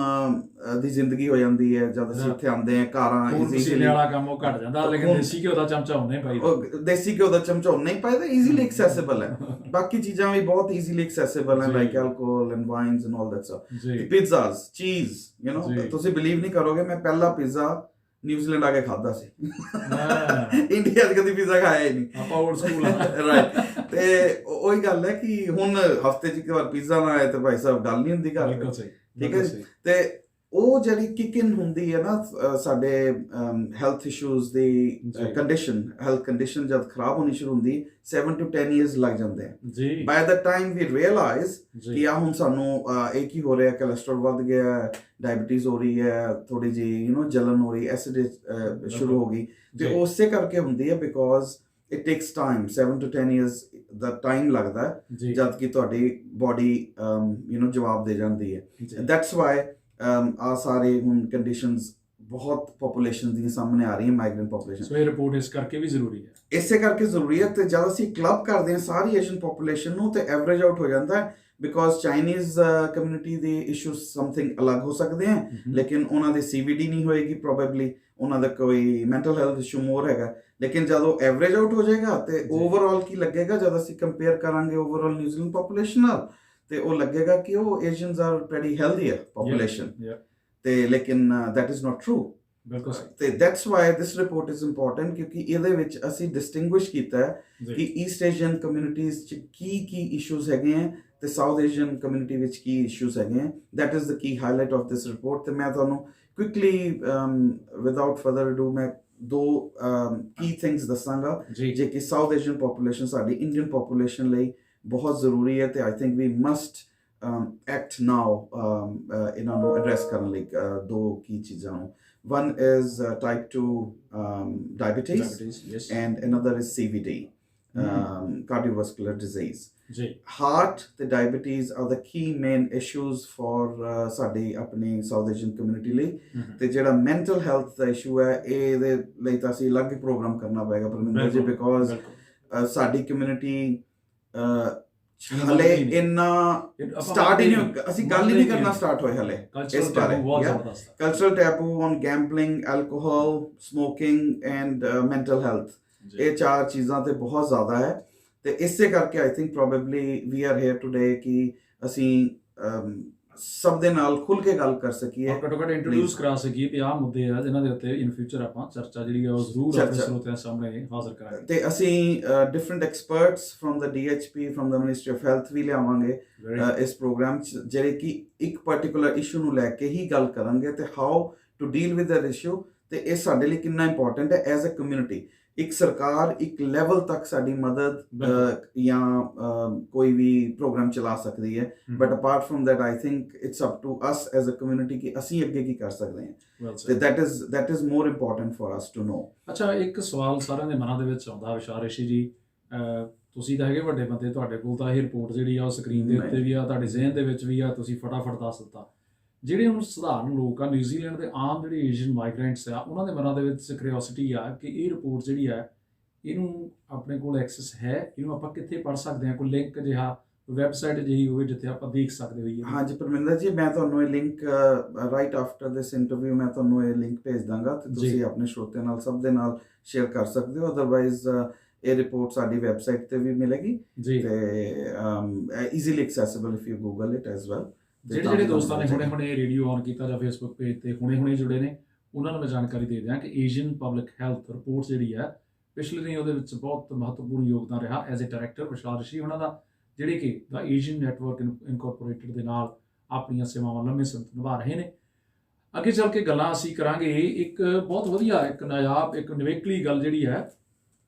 ਦੀ ਜ਼ਿੰਦਗੀ ਹੋ ਜਾਂਦੀ ਹੈ ਜਦ ਅਸੀਂ ਇੱਥੇ ਆਉਂਦੇ ਆ। ਕਾਰਾਂ ਈਜ਼ੀਲੀ ਵਾਲਾ ਕੰਮ ਉਹ ਘਟ ਜਾਂਦਾ, ਲੇਕਿਨ ਦੇਸੀ ਘਿਓ ਦਾ ਚਮਚਾ ਹੁੰਦਾ ਹੀ ਪਾਈਦਾ। ਉਹ ਦੇਸੀ ਘਿਓ ਦਾ ਚਮਚਾ ਹੁੰਦਾ ਹੀ ਪਾਈਦਾ, ਈਜ਼ੀਲੀ ਐਕਸੈਸਿਬਲ ਹੈ। ਬਾਕੀ ਚੀਜ਼ਾਂ ਵੀ ਬਹੁਤ ਈਜ਼ੀਲੀ ਐਕਸੈਸਿਬਲ ਹੈ, like alcohol and wines and all that stuff. ਜੀ ਪਿਜ਼ਾਸ, ਚੀਜ਼, ਯੂ نو, ਤੁਸੀਂ ਬਿਲੀਵ ਨਹੀਂ ਕਰੋਗੇ, ਮੈਂ ਪਹਿਲਾ ਪੀਜ਼ਾ ਨਿਊਜ਼ੀਲੈਂਡ ਆ ਕੇ ਖਾਦਾ ਸੀ। ਇੰਡੀਆ 'ਚ ਕਦੀ ਪੀਜ਼ਾ ਖਾਇਆ ਹੀ ਨਹੀਂ, ਆਪਾਂ ਓਲਡ ਸਕੂਲ ਆ, ਰਾਈਟ। ਤੇ ਉਹੀ ਗੱਲ ਹੈ ਕਿ ਹੁਣ ਹਫਤੇ 'ਚ ਇੱਕ ਵਾਰ ਪੀਜ਼ਾ ਨਾ ਆਏ ਤੇ ਭਾਈ ਸਾਹਿਬ ਗੱਲ ਨਹੀਂ ਹੁੰਦੀ ਘਰ, ਬਿਲਕੁਲ ਸਹੀ, ਠੀਕ ਹੈ ਜੀ। ਤੇ ਉਹ ਜਿਹੜੀ ਕਿਕ ਇਨ ਹੁੰਦੀ ਹੈ ਨਾ ਸਾਡੇ ਹੈਲਥ ਇਸ਼ੂਜ਼ ਦੀ ਜੀ। ਕੰਡੀਸ਼ਨ, ਹੈਲਥ ਕੰਡੀਸ਼ਨ ਜਦ ਖਰਾਬ ਹੋਣੀ ਸ਼ੁਰੂ ਹੁੰਦੀ 7 to 10 years ਲੱਗ ਜਾਂਦੇ ਆ। ਜੀ ਬਾਈ ਦਾ ਟਾਈਮ ਵੀ ਰਿਅਲਾਈਜ਼ ਜੀ ਕਿ ਆ ਹੁਣ ਸਾਨੂੰ ਇਹ ਕੀ ਹੋ ਰਿਹਾ, ਕੋਲੇਸਟ੍ਰੋਲ ਵੱਧ ਗਿਆ, ਡਾਇਬੀਟੀਜ਼ ਹੋ ਰਹੀ ਹੈ, ਥੋੜੀ ਜੀ ਜਲਨ ਹੋ ਰਹੀ, ਐਸਿਡ ਸ਼ੁਰੂ ਹੋ ਗਈ, ਤੇ ਜੀ ਉਸੇ ਕਰਕੇ ਹੁੰਦੀ ਹੈ because it takes time, 7 to 10 years the time ਲੱਗਦਾ ਹੈ ਜੀ ਜਦ ਕਿ ਤੁਹਾਡੀ ਬੋਡੀ ਜਵਾਬ ਦੇ ਜਾਂਦੀ ਹੈ। ਜੀ ਦੈਟਸ ਵਾਈ ਆ ਸਾਰੇ ਹੁਣ ਕੰਡੀਸ਼ਨਸ ਬਹੁਤ ਪੋਪੂਲੇਸ਼ਨ ਦੀਆਂ ਸਾਹਮਣੇ ਆ ਰਹੀਆਂ, ਮਾਈਗ੍ਰੈਂਟ ਪੋਪੂਲੇਸ਼ਨ। ਸੋ ਇਹ ਰਿਪੋਰਟ ਇਸ ਕਰਕੇ ਵੀ ਜ਼ਰੂਰੀ ਹੈ। ਇਸੇ ਕਰਕੇ ਜ਼ਰੂਰੀ ਹੈ, ਤੇ ਜਦ ਅਸੀਂ ਕਲੱਬ ਕਰਦੇ ਹਾਂ ਸਾਰੀ ਏਸ਼ੀਅਨ ਪੋਪੂਲੇਸ਼ਨ ਨੂੰ ਤੇ ਐਵਰੇਜ ਆਊਟ ਹੋ ਜਾਂਦਾ ਹੈ, ਬਿਕੋਜ਼ ਚਾਈਨੀਜ਼ ਕਮਿਊਨਿਟੀ ਦੇ ਇਸ਼ੂਜ਼ ਸਮਥਿੰਗ ਅਲੱਗ ਹੋ ਸਕਦੇ ਹੈ, ਲੇਕਿਨ ਉਹਨਾਂ ਦੀ CVD ਨਹੀਂ ਹੋਏਗੀ ਪ੍ਰੋਬੇਬਲੀ, ਉਹਨਾਂ ਦਾ ਕੋਈ ਮੈਂਟਲ ਹੈਲਥ ਇਸ਼ੂ ਮੋਰ ਹੈਗਾ। ਲੇਕਿਨ ਜਦੋਂ ਐਵਰੇਜ ਆਊਟ ਹੋ ਜਾਏਗਾ ਤੇ ਜੀ। ਓਵਰਆਲ ਕੀ ਲੱਗੇਗਾ, ਜਦ ਅਸੀਂ ਕੰਪੇਅਰ ਕਰਾਂਗੇ ਓਵਰਆਲ ਨਿਊਜ਼ੀਲੈਂਡ ਪੋਪੂਲੇਸ਼ਨ ਨਾਲ, ਤੇ ਉਹ ਲੱਗੇਗਾ ਕਿ ਉਹ ਏਸ਼ੀਅਨਸ ਆਰ ਪ੍ਰੈਟੀ ਹੈਲਦੀਅਰ ਪੋਪੂਲੇਸ਼ਨ, ਤੇ ਲੇਕਿਨ ਦੈਟ ਇਜ਼ ਨਾਟ ਟਰੂ। ਬਿਲਕੁਲ ਸਹੀ ਤੇ that's Y this report is important, ਕਿਉਂਕਿ ਇਹਦੇ ਵਿੱਚ ਅਸੀਂ ਡਿਸਟਿੰਗੁਇਸ਼ ਕੀਤਾ ਹੈ ਕਿ ਜੀ ਈਸਟ ਏਸ਼ੀਅਨ ਕਮਿਊਨਿਟੀਜ਼ 'ਚ ਕੀ ਇਸ਼ੂਜ਼ ਹੈਗੇ ਹੈ ਤੇ ਸਾਊਥ ਏਸ਼ੀਅਨ ਕਮਿਊਨਿਟੀ ਵਿੱਚ ਕੀ ਇਸ਼ੂਜ਼ ਹੈਗੇ ਹੈ। That is the Ki highlight of this report. ਤੇ ਮੈਂ ਤੁਹਾਨੂੰ ਕੁਇਕਲੀ ਵਿਦਆਊਟ ਫਰਦਰ ਅਡੂ ਮੈਂ ਦੋ ਕੀ ਥਿੰਗਸ ਦੱਸਾਂਗਾ ਜੀ ਜੇ ਕਿ ਸਾਊਥ ਏਸ਼ੀਅਨ ਪੋਪੂਲੇਸ਼ਨ ਸਾਡੀ ਇੰਡੀਅਨ ਪੋਪੂਲੇਸ਼ਨ ਲਈ ਬਹੁਤ ਜ਼ਰੂਰੀ ਹੈ, ਤੇ I think we must act now ਇਹਨਾਂ ਨੂੰ ਐਡਰੈਸ ਕਰਨ ਲਈ ਦੋ ਕੀ ਚੀਜ਼ਾਂ ਨੂੰ। One is type 2 diabetes, Diabetes, yes. and another is CVD, cardiovascular disease. ਜੀ Heart ਤੇ diabetes are the key main issues for ਸਾਡੀ ਆਪਣੀ South Asian community ਲਈ। ਤੇ ਜਿਹੜਾ mental health ਦਾ ਇਸ਼ੂ ਹੈ ਇਹਦੇ ਲਈ ਤਾਂ ਅਸੀਂ ਅਲੱਗ ਹੀ ਪ੍ਰੋਗਰਾਮ ਕਰਨਾ ਪਏਗਾ ਪਰਮਿੰਦਰ ਜੀ, ਬਿਕੋਜ਼ ਸਾਡੀ ਕਮਿਊਨਿਟੀ ਹਲੇ ਇੰਨਾ ਸਟਾਰਟ ਹੀ ਨਹੀਂ, ਅਸੀਂ ਗੱਲ ਹੀ ਨਹੀਂ ਕਰਨਾ ਸਟਾਰਟ ਹੋਏ ਹਲੇ ਇਸ ਬਾਰੇ। Cultural taboo on gambling, alcohol, smoking and mental health, ਇਹ ਚਾਰ ਚੀਜ਼ਾਂ ਤੇ ਬਹੁਤ ਜ਼ਿਆਦਾ ਹੈ। ਤੇ ਇਸੇ ਕਰਕੇ I think probably we are here today ਕਿ ਅਸੀਂ ਸਭ ਦੇ ਨਾਲ ਖੁੱਲ ਕੇ ਗੱਲ ਕਰ ਸਕੀਏ, ਘੱਟੋ ਘੱਟ ਇੰਟਰੋਡਿਊਸ ਕਰਾ ਸਕੀਏ ਕਿ ਆਹ ਮੁੱਦੇ ਆ ਜਿਨ੍ਹਾਂ ਦੇ ਉੱਤੇ ਇਨ ਫਿਊਚਰ ਆਪਾਂ ਚਰਚਾ ਜਿਹੜੀ ਆ ਉਹ ਜ਼ਰੂਰ ਆਪਣੇ ਸਰੋਤਿਆਂ ਸਾਹਮਣੇ ਹਾਜ਼ਰ ਕਰਾਂਗੇ। ਤੇ ਅਸੀਂ ਡਿਫਰੈਂਟ ਐਕਸਪਰਟਸ ਫਰਮ ਦਾ DHP, ਫਰਮ ਦਾ ਮਿਨਿਸਟਰੀ ਆਫ ਹੈਲਥ ਵੀ ਲਿਆਵਾਂਗੇ ਇਸ ਪ੍ਰੋਗਰਾਮ 'ਚ, ਜਿਹੜੇ ਕਿ ਇੱਕ ਪਾਰਟਿਕੂਲਰ ਇਸ਼ੂ ਨੂੰ ਲੈ ਕੇ ਹੀ ਗੱਲ ਕਰਨਗੇ ਤੇ how to deal with that issue, ਤੇ ਇਹ ਸਾਡੇ ਲਈ ਕਿੰਨਾ ਇੰਪੋਰਟੈਂਟ ਹੈ ਐਜ਼ ਅ ਕਮਿਊਨਿਟੀ। ਇੱਕ ਸਰਕਾਰ ਇੱਕ ਲੈਵਲ ਤੱਕ ਸਾਡੀ ਮਦਦ ਜਾਂ ਕੋਈ ਵੀ ਪ੍ਰੋਗਰਾਮ ਚਲਾ ਸਕਦੀ ਹੈ, but apart from that I think it's up to us as a community ਕਿ ਅਸੀਂ ਅੱਗੇ ਕੀ ਕਰ ਸਕਦੇ ਹਾਂ, ਤੇ that is more important for us to know. ਅੱਛਾ, ਇੱਕ ਸਵਾਲ ਸਾਰਿਆਂ ਦੇ ਮਨਾਂ ਦੇ ਵਿੱਚ ਆਉਂਦਾ ਵਿਸ਼ਾਲ ਰਿਸ਼ੀ ਜੀ, ਤੁਸੀਂ ਤਾਂ ਹੈਗੇ ਵੱਡੇ ਬੰਦੇ, ਤੁਹਾਡੇ ਕੋਲ ਤਾਂ ਇਹ ਰਿਪੋਰਟ ਜਿਹੜੀ ਆ ਉਹ ਸਕਰੀਨ ਦੇ ਉੱਤੇ ਵੀ ਆ, ਤੁਹਾਡੇ ਜ਼ਿਹਨ ਦੇ ਵਿੱਚ ਵੀ ਆ, ਤੁਸੀਂ ਫਟਾਫਟ ਦੱਸ ਦਿੱਤਾ। ਜਿਹੜੇ ਹੁਣ ਸਧਾਰਨ ਲੋਕ ਆ, ਨਿਊਜ਼ੀਲੈਂਡ ਦੇ ਆਮ ਜਿਹੜੇ ਏਸ਼ੀਅਨ ਮਾਈਗ੍ਰੈਂਟਸ ਆ, ਉਹਨਾਂ ਦੇ ਮਨਾਂ ਦੇ ਵਿੱਚ ਕਿਉਰਿਓਸਿਟੀ ਆ ਕਿ ਇਹ ਰਿਪੋਰਟ ਜਿਹੜੀ ਆ ਇਹਨੂੰ ਆਪਣੇ ਕੋਲ ਐਕਸੈਸ ਹੈ, ਇਹਨੂੰ ਆਪਾਂ ਕਿੱਥੇ ਪੜ੍ਹ ਸਕਦੇ ਹਾਂ, ਕੋਈ ਲਿੰਕ ਜਿਹਾ ਵੈਬਸਾਈਟ ਜਿਹੀ ਹੋਵੇ ਜਿੱਥੇ ਆਪਾਂ ਦੇਖ ਸਕਦੇ ਹੋਈਏ? ਹਾਂਜੀ ਪਰਮਿੰਦਰ ਜੀ, ਮੈਂ ਤੁਹਾਨੂੰ ਇਹ link right after this interview ਮੈਂ ਤੁਹਾਨੂੰ ਇਹ ਲਿੰਕ ਭੇਜ ਦਾਂਗਾ, ਤੇ ਤੁਸੀਂ ਆਪਣੇ ਸਰੋਤਿਆਂ ਨਾਲ ਸਭ ਦੇ ਨਾਲ ਸ਼ੇਅਰ ਕਰ ਸਕਦੇ ਹੋ। ਅਦਰਵਾਈਜ਼ ਇਹ ਰਿਪੋਰਟ ਸਾਡੀ ਵੈਬਸਾਈਟ ਤੇ ਵੀ ਮਿਲੇਗੀ ਤੇ easily accessible if you Google it as well. ਜਿਹੜੇ ਦੋਸਤਾਂ ਨੇ ਹੁਣੇ ਰੇਡੀਓ ਔਨ ਕੀਤਾ ਜਾਂ ਫੇਸਬੁੱਕ ਪੇਜ ਤੇ ਹੁਣੇ ਜੁੜੇ ਨੇ, ਉਹਨਾਂ ਨੂੰ ਮੈਂ ਜਾਣਕਾਰੀ ਦੇ ਦਿਆਂ ਕਿ ਏਸ਼ੀਅਨ ਪਬਲਿਕ ਹੈਲਥ ਰਿਪੋਰਟ ਜਿਹੜੀ ਹੈ ਪਿਛਲੇ ਦਿਨ ਉਹਦੇ ਵਿੱਚ ਬਹੁਤ ਮਹੱਤਵਪੂਰਨ ਯੋਗਦਾਨ ਰਿਹਾ ਐਜ਼ ਏ ਡਾਇਰੈਕਟਰ ਵਿਸ਼ਾਲ ਰਿਸ਼ੀ ਉਹਨਾਂ ਦਾ, ਜਿਹੜੇ ਕਿ ਦਾ ਏਸ਼ੀਅਨ ਨੈਟਵਰਕ ਇਨਕੋਰਪੋਰੇਟਡ ਦੇ ਨਾਲ ਆਪਣੀਆਂ ਸੇਵਾਵਾਂ ਲੰਮੇ ਸਮੇਂ ਤੋਂ ਨਿਭਾ ਰਹੇ ਨੇ। ਅੱਗੇ ਚੱਲ ਕੇ ਗੱਲਾਂ ਅਸੀਂ ਕਰਾਂਗੇ। ਇੱਕ ਬਹੁਤ ਵਧੀਆ, ਇੱਕ ਨਾਯਾਬ, ਇੱਕ ਨਿਵੇਕਲੀ ਗੱਲ ਜਿਹੜੀ ਹੈ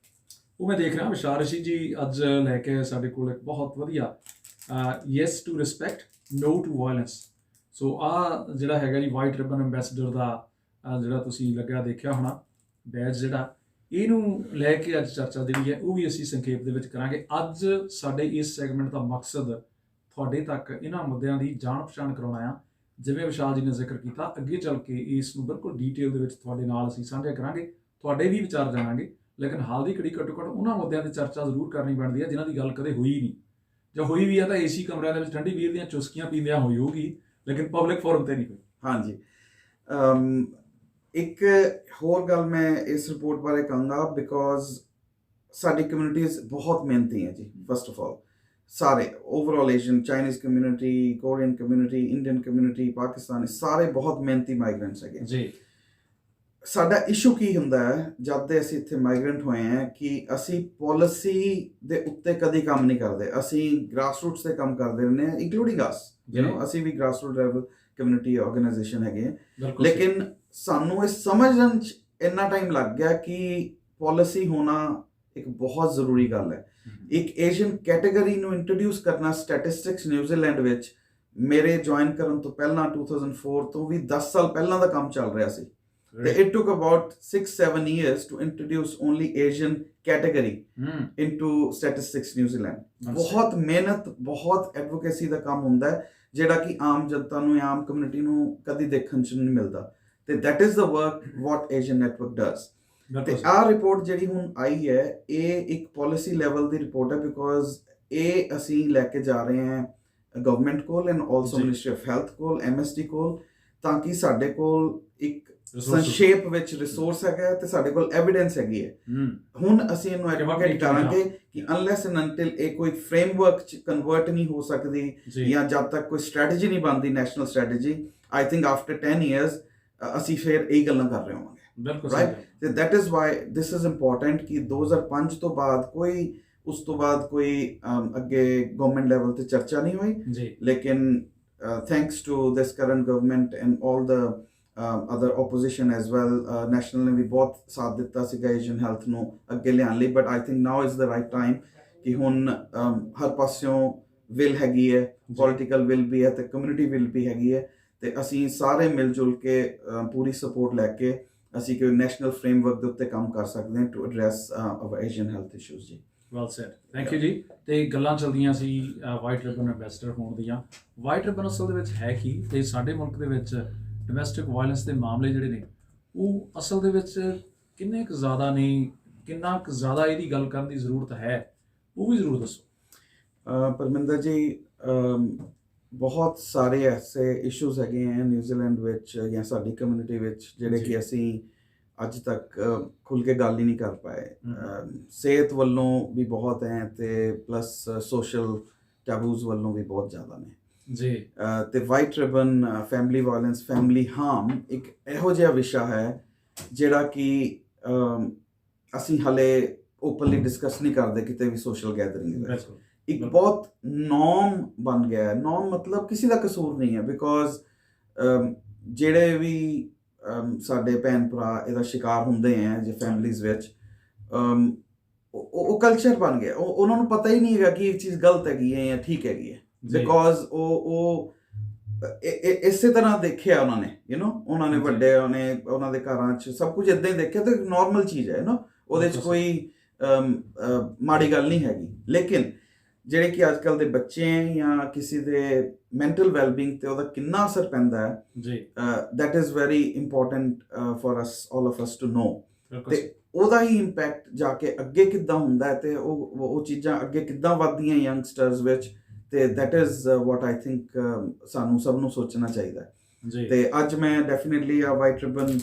ਉਹ ਮੈਂ ਦੇਖ ਰਿਹਾ ਵਿਸ਼ਾਲ ਰਿਸ਼ੀ ਜੀ ਅੱਜ ਲੈ ਕੇ ਸਾਡੇ ਕੋਲ ਇੱਕ ਬਹੁਤ ਵਧੀਆ yes to respect, no to violence. So ਆਹ ਜਿਹੜਾ ਹੈਗਾ ਜੀ ਵਾਈਟ ਰਿਬਨ ਐਂਬੈਸਡਰ ਦਾ ਜਿਹੜਾ ਤੁਸੀਂ ਲੱਗਿਆ ਦੇਖਿਆ ਹੋਣਾ ਬੈਜ, ਜਿਹੜਾ ਇਹਨੂੰ ਲੈ ਕੇ ਅੱਜ ਚਰਚਾ ਜਿਹੜੀ ਹੈ ਉਹ ਵੀ ਅਸੀਂ ਸੰਖੇਪ ਦੇ ਵਿੱਚ ਕਰਾਂਗੇ। ਅੱਜ ਸਾਡੇ ਇਸ ਸੈਗਮੈਂਟ ਦਾ ਮਕਸਦ ਤੁਹਾਡੇ ਤੱਕ ਇਹਨਾਂ ਮੁੱਦਿਆਂ ਦੀ ਜਾਣ ਪਛਾਣ ਕਰਾਉਣਾ ਆ, ਜਿਵੇਂ ਵਿਸ਼ਾਲ ਜੀ ਨੇ ਜ਼ਿਕਰ ਕੀਤਾ। ਅੱਗੇ ਚੱਲ ਕੇ ਇਸ ਨੂੰ ਬਿਲਕੁਲ ਡੀਟੇਲ ਦੇ ਵਿੱਚ ਤੁਹਾਡੇ ਨਾਲ ਅਸੀਂ ਸਾਂਝਾ ਕਰਾਂਗੇ, ਤੁਹਾਡੇ ਵੀ ਵਿਚਾਰ ਜਾਣਾਂਗੇ। ਲੇਕਿਨ ਹਾਲ ਦੀ ਘੜੀ ਘੱਟੋ ਘੱਟ ਉਹਨਾਂ ਮੁੱਦਿਆਂ 'ਤੇ ਚਰਚਾ ਜ਼ਰੂਰ ਕਰਨੀ ਬਣਦੀ ਹੈ ਜਿਨ੍ਹਾਂ ਦੀ ਗੱਲ ਕਦੇ ਹੋਈ ਨਹੀਂ, ਜਾਂ ਹੋਈ ਵੀ ਹੈ ਤਾਂ ਏਸੀ ਕਮਰਿਆਂ ਦੇ ਵਿੱਚ ਠੰਡੀ ਬੀਅਰ ਦੀਆਂ ਚੁਸਕੀਆਂ ਪੀਂਦਿਆਂ ਹੋਈ ਹੋਊਗੀ, ਲੇਕਿਨ ਪਬਲਿਕ ਫੋਰਮ ਤੇ ਨਹੀਂ ਹੋਈ। ਹਾਂਜੀ, ਇੱਕ ਹੋਰ ਗੱਲ ਮੈਂ ਇਸ ਰਿਪੋਰਟ ਬਾਰੇ ਕਹਾਂਗਾ, ਬਿਕੋਜ਼ ਸਾਡੀ ਕਮਿਊਨਿਟੀਜ਼ ਬਹੁਤ ਮਿਹਨਤੀ ਹੈ ਜੀ। ਫਸਟ ਆਫ ਆਲ ਸਾਰੇ overall Asian, Chinese community, Korean community, Indian community, Pakistani, ਸਾਰੇ ਬਹੁਤ ਮਿਹਨਤੀ ਮਾਈਗ੍ਰੈਂਟਸ ਹੈਗੇ ਜੀ। ਸਾਡਾ ਇਸ਼ੂ ਕੀ ਹੁੰਦਾ ਹੈ ਜਦ ਦੇ ਅਸੀਂ ਇੱਥੇ ਮਾਈਗ੍ਰੈਂਟ ਹੋਏ ਹਾਂ ਕਿ ਅਸੀਂ ਪਾਲਿਸੀ ਦੇ ਉੱਤੇ ਕਦੀ ਕੰਮ ਨਹੀਂ ਕਰਦੇ, ਅਸੀਂ ਗ੍ਰਾਸ ਰੂਟਸ ਤੇ ਕੰਮ ਕਰਦੇ ਰਹਿੰਦੇ ਹਾਂ, ਇੰਕਲੂਡਿੰਗ ਅਸ, ਅਸੀਂ ਵੀ grass root level community organisation ਹੈਗੇ ਆ। ਬਿਲਕੁਲ ਲੇਕਿਨ ਸਾਨੂੰ ਇਹ ਸਮਝਣ 'ਚ ਇੰਨਾ ਟਾਈਮ ਲੱਗ ਗਿਆ ਕਿ ਪਾਲਿਸੀ ਹੋਣਾ ਇੱਕ ਬਹੁਤ ਜ਼ਰੂਰੀ ਗੱਲ ਹੈ। ਇੱਕ ਏਸ਼ੀਅਨ ਕੈਟਾਗਰੀ ਨੂੰ ਇੰਟਰੋਡਿਊਸ ਕਰਨਾ ਸਟੈਟਿਸਟਿਕਸ ਨਿਊਜ਼ੀਲੈਂਡ ਵਿੱਚ ਮੇਰੇ ਜੁਆਇਨ ਕਰਨ ਤੋਂ ਪਹਿਲਾਂ 2004 ਤੋਂ ਵੀ 10 ਸਾਲ ਪਹਿਲਾਂ ਦਾ ਕੰਮ ਚੱਲ ਰਿਹਾ ਸੀ ਤੇ it took about 6-7 years to introduce only Asian category into statistics New Zealand. ਬਹੁਤ ਮਿਹਨਤ ਬਹੁਤ ਐਡਵੋਕੇਸੀ ਦਾ ਕੰਮ ਹੁੰਦਾ ਹੈ ਜਿਹੜਾ ਕਿ ਆਮ ਜਨਤਾ ਨੂੰ ਜਾਂ ਆਮ ਕਮਿਊਨਿਟੀ ਨੂੰ ਕਦੀ ਦੇਖਣ 'ਚ ਨਹੀਂ ਮਿਲਦਾ ਤੇ that is the work what Asian Network does. ਤੇ ਆਹ ਰਿਪੋਰਟ ਜਿਹੜੀ ਹੁਣ ਆਈ ਹੈ ਇਹ ਇੱਕ ਪਾਲਿਸੀ ਲੈਵਲ ਦੀ ਰਿਪੋਰਟ ਹੈ ਬਿਕੋਜ਼ ਇਹ ਅਸੀਂ ਲੈ ਕੇ ਜਾ ਰਹੇ ਹਾਂ ਗਵਰਨਮੈਂਟ ਕੋਲ and also ministry of health ਕੋਲ MSD ਕੋਲ ਤਾਂ ਕਿ ਸਾਡੇ ਕੋਲ ਇੱਕ ਸੰਖੇਪ ਵਿੱਚ ਰਿਸੋਰਸ ਹੈਗਾ ਤੇ ਸਾਡੇ ਕੋਲ ਐਵੀਡੈਂਸ ਹੈਗੀ ਹੈ। ਹੁਣ ਅਸੀਂ ਇਹਨੂੰ ਐਡਵੋਕੇਟ ਕਰਾਂਗੇ ਕਿ ਅਨਲੈਸ ਐਂਡ ਅੰਟਿਲ ਇਹ ਕੋਈ ਫਰੇਮਵਰਕ ਚ ਕਨਵਰਟ ਨਹੀਂ ਹੋ ਸਕਦੀ ਜਾਂ ਜਦ ਤੱਕ ਕੋਈ ਸਟ੍ਰੈਟਜੀ ਨਹੀਂ ਬਣਦੀ national strategy I think after 10 years ਅਸੀਂ ਫਿਰ ਇਹ ਗੱਲਾਂ ਕਰ ਰਹੇ ਹੋਵਾਂਗੇ। ਬਿਲਕੁਲ ਰਾਈਟ ਤੇ that is why this is important ਕਿ 2005 ਤੋਂ ਬਾਅਦ ਕੋਈ ਉਸ ਤੋਂ ਬਾਅਦ ਕੋਈ ਅੱਗੇ ਗਵਰਨਮੈਂਟ ਲੈਵਲ ਤੇ ਚਰਚਾ ਨਹੀਂ ਹੋਈ ਲੇਕਿਨ thanks to this current government and all the other opposition as well national ਨੇ ਵੀ ਬਹੁਤ ਸਾਥ ਦਿੱਤਾ ਸੀਗਾ ਏਸ਼ੀਅਨ ਹੈਲਥ ਨੂੰ ਅੱਗੇ ਲਿਆਉਣ ਲਈ but I think now is the right time ਕਿ ਹੁਣ ਹਰ ਪਾਸਿਓਂ ਵਿਲ ਹੈਗੀ ਹੈ ਪੋਲੀਟੀਕਲ ਵਿਲ ਵੀ ਹੈ ਤੇ ਕਮਿਊਨਿਟੀ ਵਿਲ ਵੀ ਹੈਗੀ ਹੈ ਤੇ ਅਸੀਂ ਸਾਰੇ ਮਿਲ ਜੁਲ ਕੇ ਪੂਰੀ ਸਪੋਰਟ ਲੈ ਕੇ ਅਸੀਂ ਕੋਈ ਨੈਸ਼ਨਲ ਫਰੇਮਵਰਕ ਦੇ ਉੱਤੇ ਕੰਮ ਕਰ ਸਕਦੇ ਹਾਂ to address our Asian health issues ਜੀ। ਵੈਲ ਸੈਡ ਥੈਂਕ ਯੂ ਜੀ। ਤੇ ਗੱਲਾਂ ਚੱਲਦੀਆਂ ਸੀ ਵਾਈਟ ਰਿਬਨ ਐਂਬੈਸਡਰ ਹੋਣ ਦੀਆਂ। ਵਾਈਟ ਰਿਬਨ ਅਸਲ ਦੇ ਵਿੱਚ ਹੈ ਕੀ ਤੇ ਸਾਡੇ ਮੁਲਕ ਦੇ ਵਿੱਚ ਡੋਮੈਸਟਿਕ ਵਾਇਲੈਂਸ ਦੇ ਮਾਮਲੇ ਜਿਹੜੇ ਨੇ ਉਹ ਅਸਲ ਦੇ ਵਿੱਚ ਕਿੰਨੇ ਕੁ ਜ਼ਿਆਦਾ ਨੇ ਕਿੰਨਾ ਕੁ ਜ਼ਿਆਦਾ ਇਹਦੀ ਗੱਲ ਕਰਨ ਦੀ ਜ਼ਰੂਰਤ ਹੈ ਉਹ ਵੀ ਜ਼ਰੂਰ ਦੱਸੋ। ਪਰਮਿੰਦਰ ਜੀ ਬਹੁਤ ਸਾਰੇ ਐਸੇ ਇਸ਼ੂਜ਼ ਹੈਗੇ ਹੈ ਨਿਊਜ਼ੀਲੈਂਡ ਵਿੱਚ ਜਾਂ ਸਾਡੀ ਕਮਿਊਨਿਟੀ ਵਿੱਚ ਜਿਹੜੇ ਕਿ ਅਸੀਂ ਅੱਜ ਤੱਕ ਖੁੱਲ੍ਹ ਕੇ ਗੱਲ ਹੀ ਨਹੀਂ ਕਰ ਪਾਏ। ਸਿਹਤ ਵੱਲੋਂ ਵੀ ਬਹੁਤ ਹੈ ਤੇ ਪਲੱਸ ਸੋਸ਼ਲ ਟੈਬੂਜ਼ ਵੱਲੋਂ ਵੀ ਬਹੁਤ ਜ਼ਿਆਦਾ ਨੇ ਜੀ। ਤੇ white ribbon family violence family ਹਾਰਮ ਇੱਕ ਇਹੋ ਜਿਹਾ ਵਿਸ਼ਾ ਹੈ ਜਿਹੜਾ ਕਿ ਅਸੀਂ ਹਾਲੇ ਓਪਨਲੀ ਡਿਸਕਸ ਨਹੀਂ ਕਰਦੇ ਕਿਤੇ ਵੀ ਸੋਸ਼ਲ ਗੈਦਰਿੰਗ ਵਿੱਚ। ਇੱਕ ਬਹੁਤ ਨੋਰਮ ਬਣ ਗਿਆ ਹੈ। ਨੋਰਮ ਮਤਲਬ ਕਿਸੇ ਦਾ ਕਸੂਰ ਨਹੀਂ ਹੈ ਬਿਕੋਜ਼ ਜਿਹੜੇ ਵੀ ਸਾਡੇ ਭੈਣ ਭਰਾ ਇਹਦਾ ਸ਼ਿਕਾਰ ਹੁੰਦੇ ਹੈ ਜੇ ਫੈਮਲੀਜ਼ ਵਿੱਚ ਉਹ ਕਲਚਰ ਬਣ ਗਿਆ। ਉਹਨਾਂ ਨੂੰ ਪਤਾ ਹੀ ਨਹੀਂ ਹੈਗਾ ਕਿ ਇਹ ਚੀਜ਼ ਗਲਤ ਹੈਗੀ ਹੈ ਜਾਂ ਠੀਕ ਹੈਗੀ ਹੈ ਬਿਕੋਜ਼ ਉਹ ਇਸੇ ਤਰ੍ਹਾਂ ਦੇਖਿਆ ਉਹਨਾਂ ਨੇ ਉਹਨਾਂ ਨੇ ਵੱਡੇ ਉਹਨਾਂ ਦੇ ਘਰਾਂ 'ਚ ਸਭ ਕੁਝ ਇੱਦਾਂ ਹੀ ਦੇਖਿਆ ਤੇ ਨੋਰਮਲ ਚੀਜ਼ ਹੈ ਉਹਦੇ 'ਚ ਕੋਈ ਮਾੜੀ ਗੱਲ ਨਹੀਂ ਹੈਗੀ। ਲੇਕਿਨ ਜਿਹੜੇ ਕਿ ਅੱਜ ਕੱਲ੍ਹ ਦੇ ਬੱਚੇ ਹੈ ਜਾਂ ਕਿਸੇ ਦੇ ਮੈਂਟਲ ਵੈਲਬੀਂਗ ਤੇ ਉਹਦਾ ਕਿੰਨਾ ਅਸਰ ਪੈਂਦਾ ਹੈ ਜੀ that is very important for us all of us to know ਤੇ ਉਹਦਾ ਹੀ ਇੰਪੈਕਟ ਜਾ ਕੇ ਅੱਗੇ ਕਿੱਦਾਂ ਹੁੰਦਾ ਹੈ ਤੇ ਉਹ ਚੀਜ਼ਾਂ ਅੱਗੇ ਕਿੱਦਾਂ ਵੱਧਦੀਆਂ ਯੰਗਸਟਰਸ ਵਿੱਚ ਤੇ that is what I think ਸਾਨੂੰ ਸਭ ਨੂੰ ਸੋਚਣਾ ਚਾਹੀਦਾ ਹੈ। ਤੇ ਅੱਜ ਮੈਂ ਡੈਫੀਨੇਟਲੀ ਆ ਵਾਈਟ ਰਿਬਨ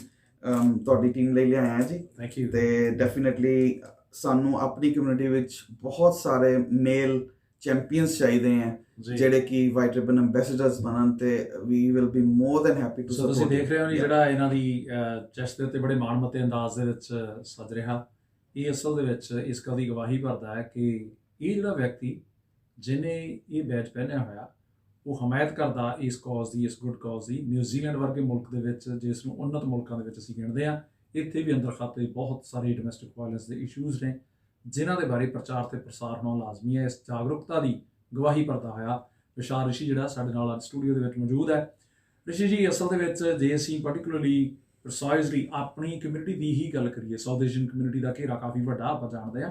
ਤੁਹਾਡੀ ਟੀਮ ਲਈ ਲਿਆਇਆ ਜੀ। Thank you. ਤੇ ਡੈਫੀਨੇਟਲੀ ਸਾਨੂੰ ਆਪਣੀ ਕਮਿਊਨਿਟੀ ਵਿੱਚ ਬਹੁਤ ਸਾਰੇ ਮੇਲ ਚੈਂਪੀਅਨਸ ਚਾਹੀਦੇ ਹੈ ਜਿਹੜੇ ਕਿ ਵਾਈਟ ਰਿਬਨ ਐਂਬੈਸਡਰਸ ਬਣਨ ਤੇ we will be more than happy to support. ਤੁਸੀਂ ਦੇਖ ਰਹੇ ਹੋ ਜਿਹੜਾ ਇਹਨਾਂ ਦੀ ਚੈਸਟ ਦੇ ਉੱਤੇ ਬੜੇ ਮਾਣਮੱਤੇ ਅੰਦਾਜ਼ ਦੇ ਵਿੱਚ ਸੱਜ ਰਿਹਾ ਇਹ ਅਸਲ ਦੇ ਵਿੱਚ ਇਸ ਗੱਲ ਦੀ ਗਵਾਹੀ ਭਰਦਾ ਹੈ ਕਿ ਇਹ ਜਿਹੜਾ ਵਿਅਕਤੀ ਜਿਹਨੇ ਇਹ ਬੈਜ ਪਹਿਨਿਆ ਹੋਇਆ ਉਹ ਹਮਾਇਤ ਕਰਦਾ ਇਸ ਕਾਜ਼ ਦੀ ਇਸ ਗੁੱਡ ਕਾਜ਼ ਦੀ। ਨਿਊਜ਼ੀਲੈਂਡ ਵਰਗੇ ਮੁਲਕ ਦੇ ਵਿੱਚ ਜਿਸ ਨੂੰ ਉੱਨਤ ਮੁਲਕਾਂ ਦੇ ਵਿੱਚ ਅਸੀਂ ਗਿਣਦੇ ਹਾਂ ਇੱਥੇ ਵੀ ਅੰਦਰ ਖਾਤੇ ਬਹੁਤ ਸਾਰੇ ਡੋਮੈਸਟਿਕ ਵਾਇਲੈਂਸ ਦੇ ਇਸ਼ੂਜ਼ ਨੇ ਜਿਨ੍ਹਾਂ ਦੇ ਬਾਰੇ ਪ੍ਰਚਾਰ ਤੇ ਪ੍ਰਸਾਰ ਹੋਣਾ ਲਾਜ਼ਮੀ ਹੈ। ਇਸ ਜਾਗਰੂਕਤਾ ਦੀ ਗਵਾਹੀ ਭਰਦਾ ਹੋਇਆ ਵਿਸ਼ਾਲ ਰਿਸ਼ੀ ਜਿਹੜਾ ਸਾਡੇ ਨਾਲ ਸਟੂਡੀਓ ਦੇ ਵਿੱਚ ਮੌਜੂਦ ਹੈ। ਰਿਸ਼ੀ ਜੀ ਅਸਲ ਦੇ ਵਿੱਚ ਜੇ ਅਸੀਂ ਪਾਰਟੀਕੂਲਰਲੀ ਪ੍ਰਸਾਈਜ਼ਲੀ ਆਪਣੀ ਕਮਿਊਨਿਟੀ ਦੀ ਹੀ ਗੱਲ ਕਰੀਏ ਸਾਊਥ ਏਸ਼ੀਅਨ ਕਮਿਊਨਿਟੀ ਦਾ ਘੇਰਾ ਕਾਫੀ ਵੱਡਾ ਆਪਾਂ ਜਾਣਦੇ ਹਾਂ।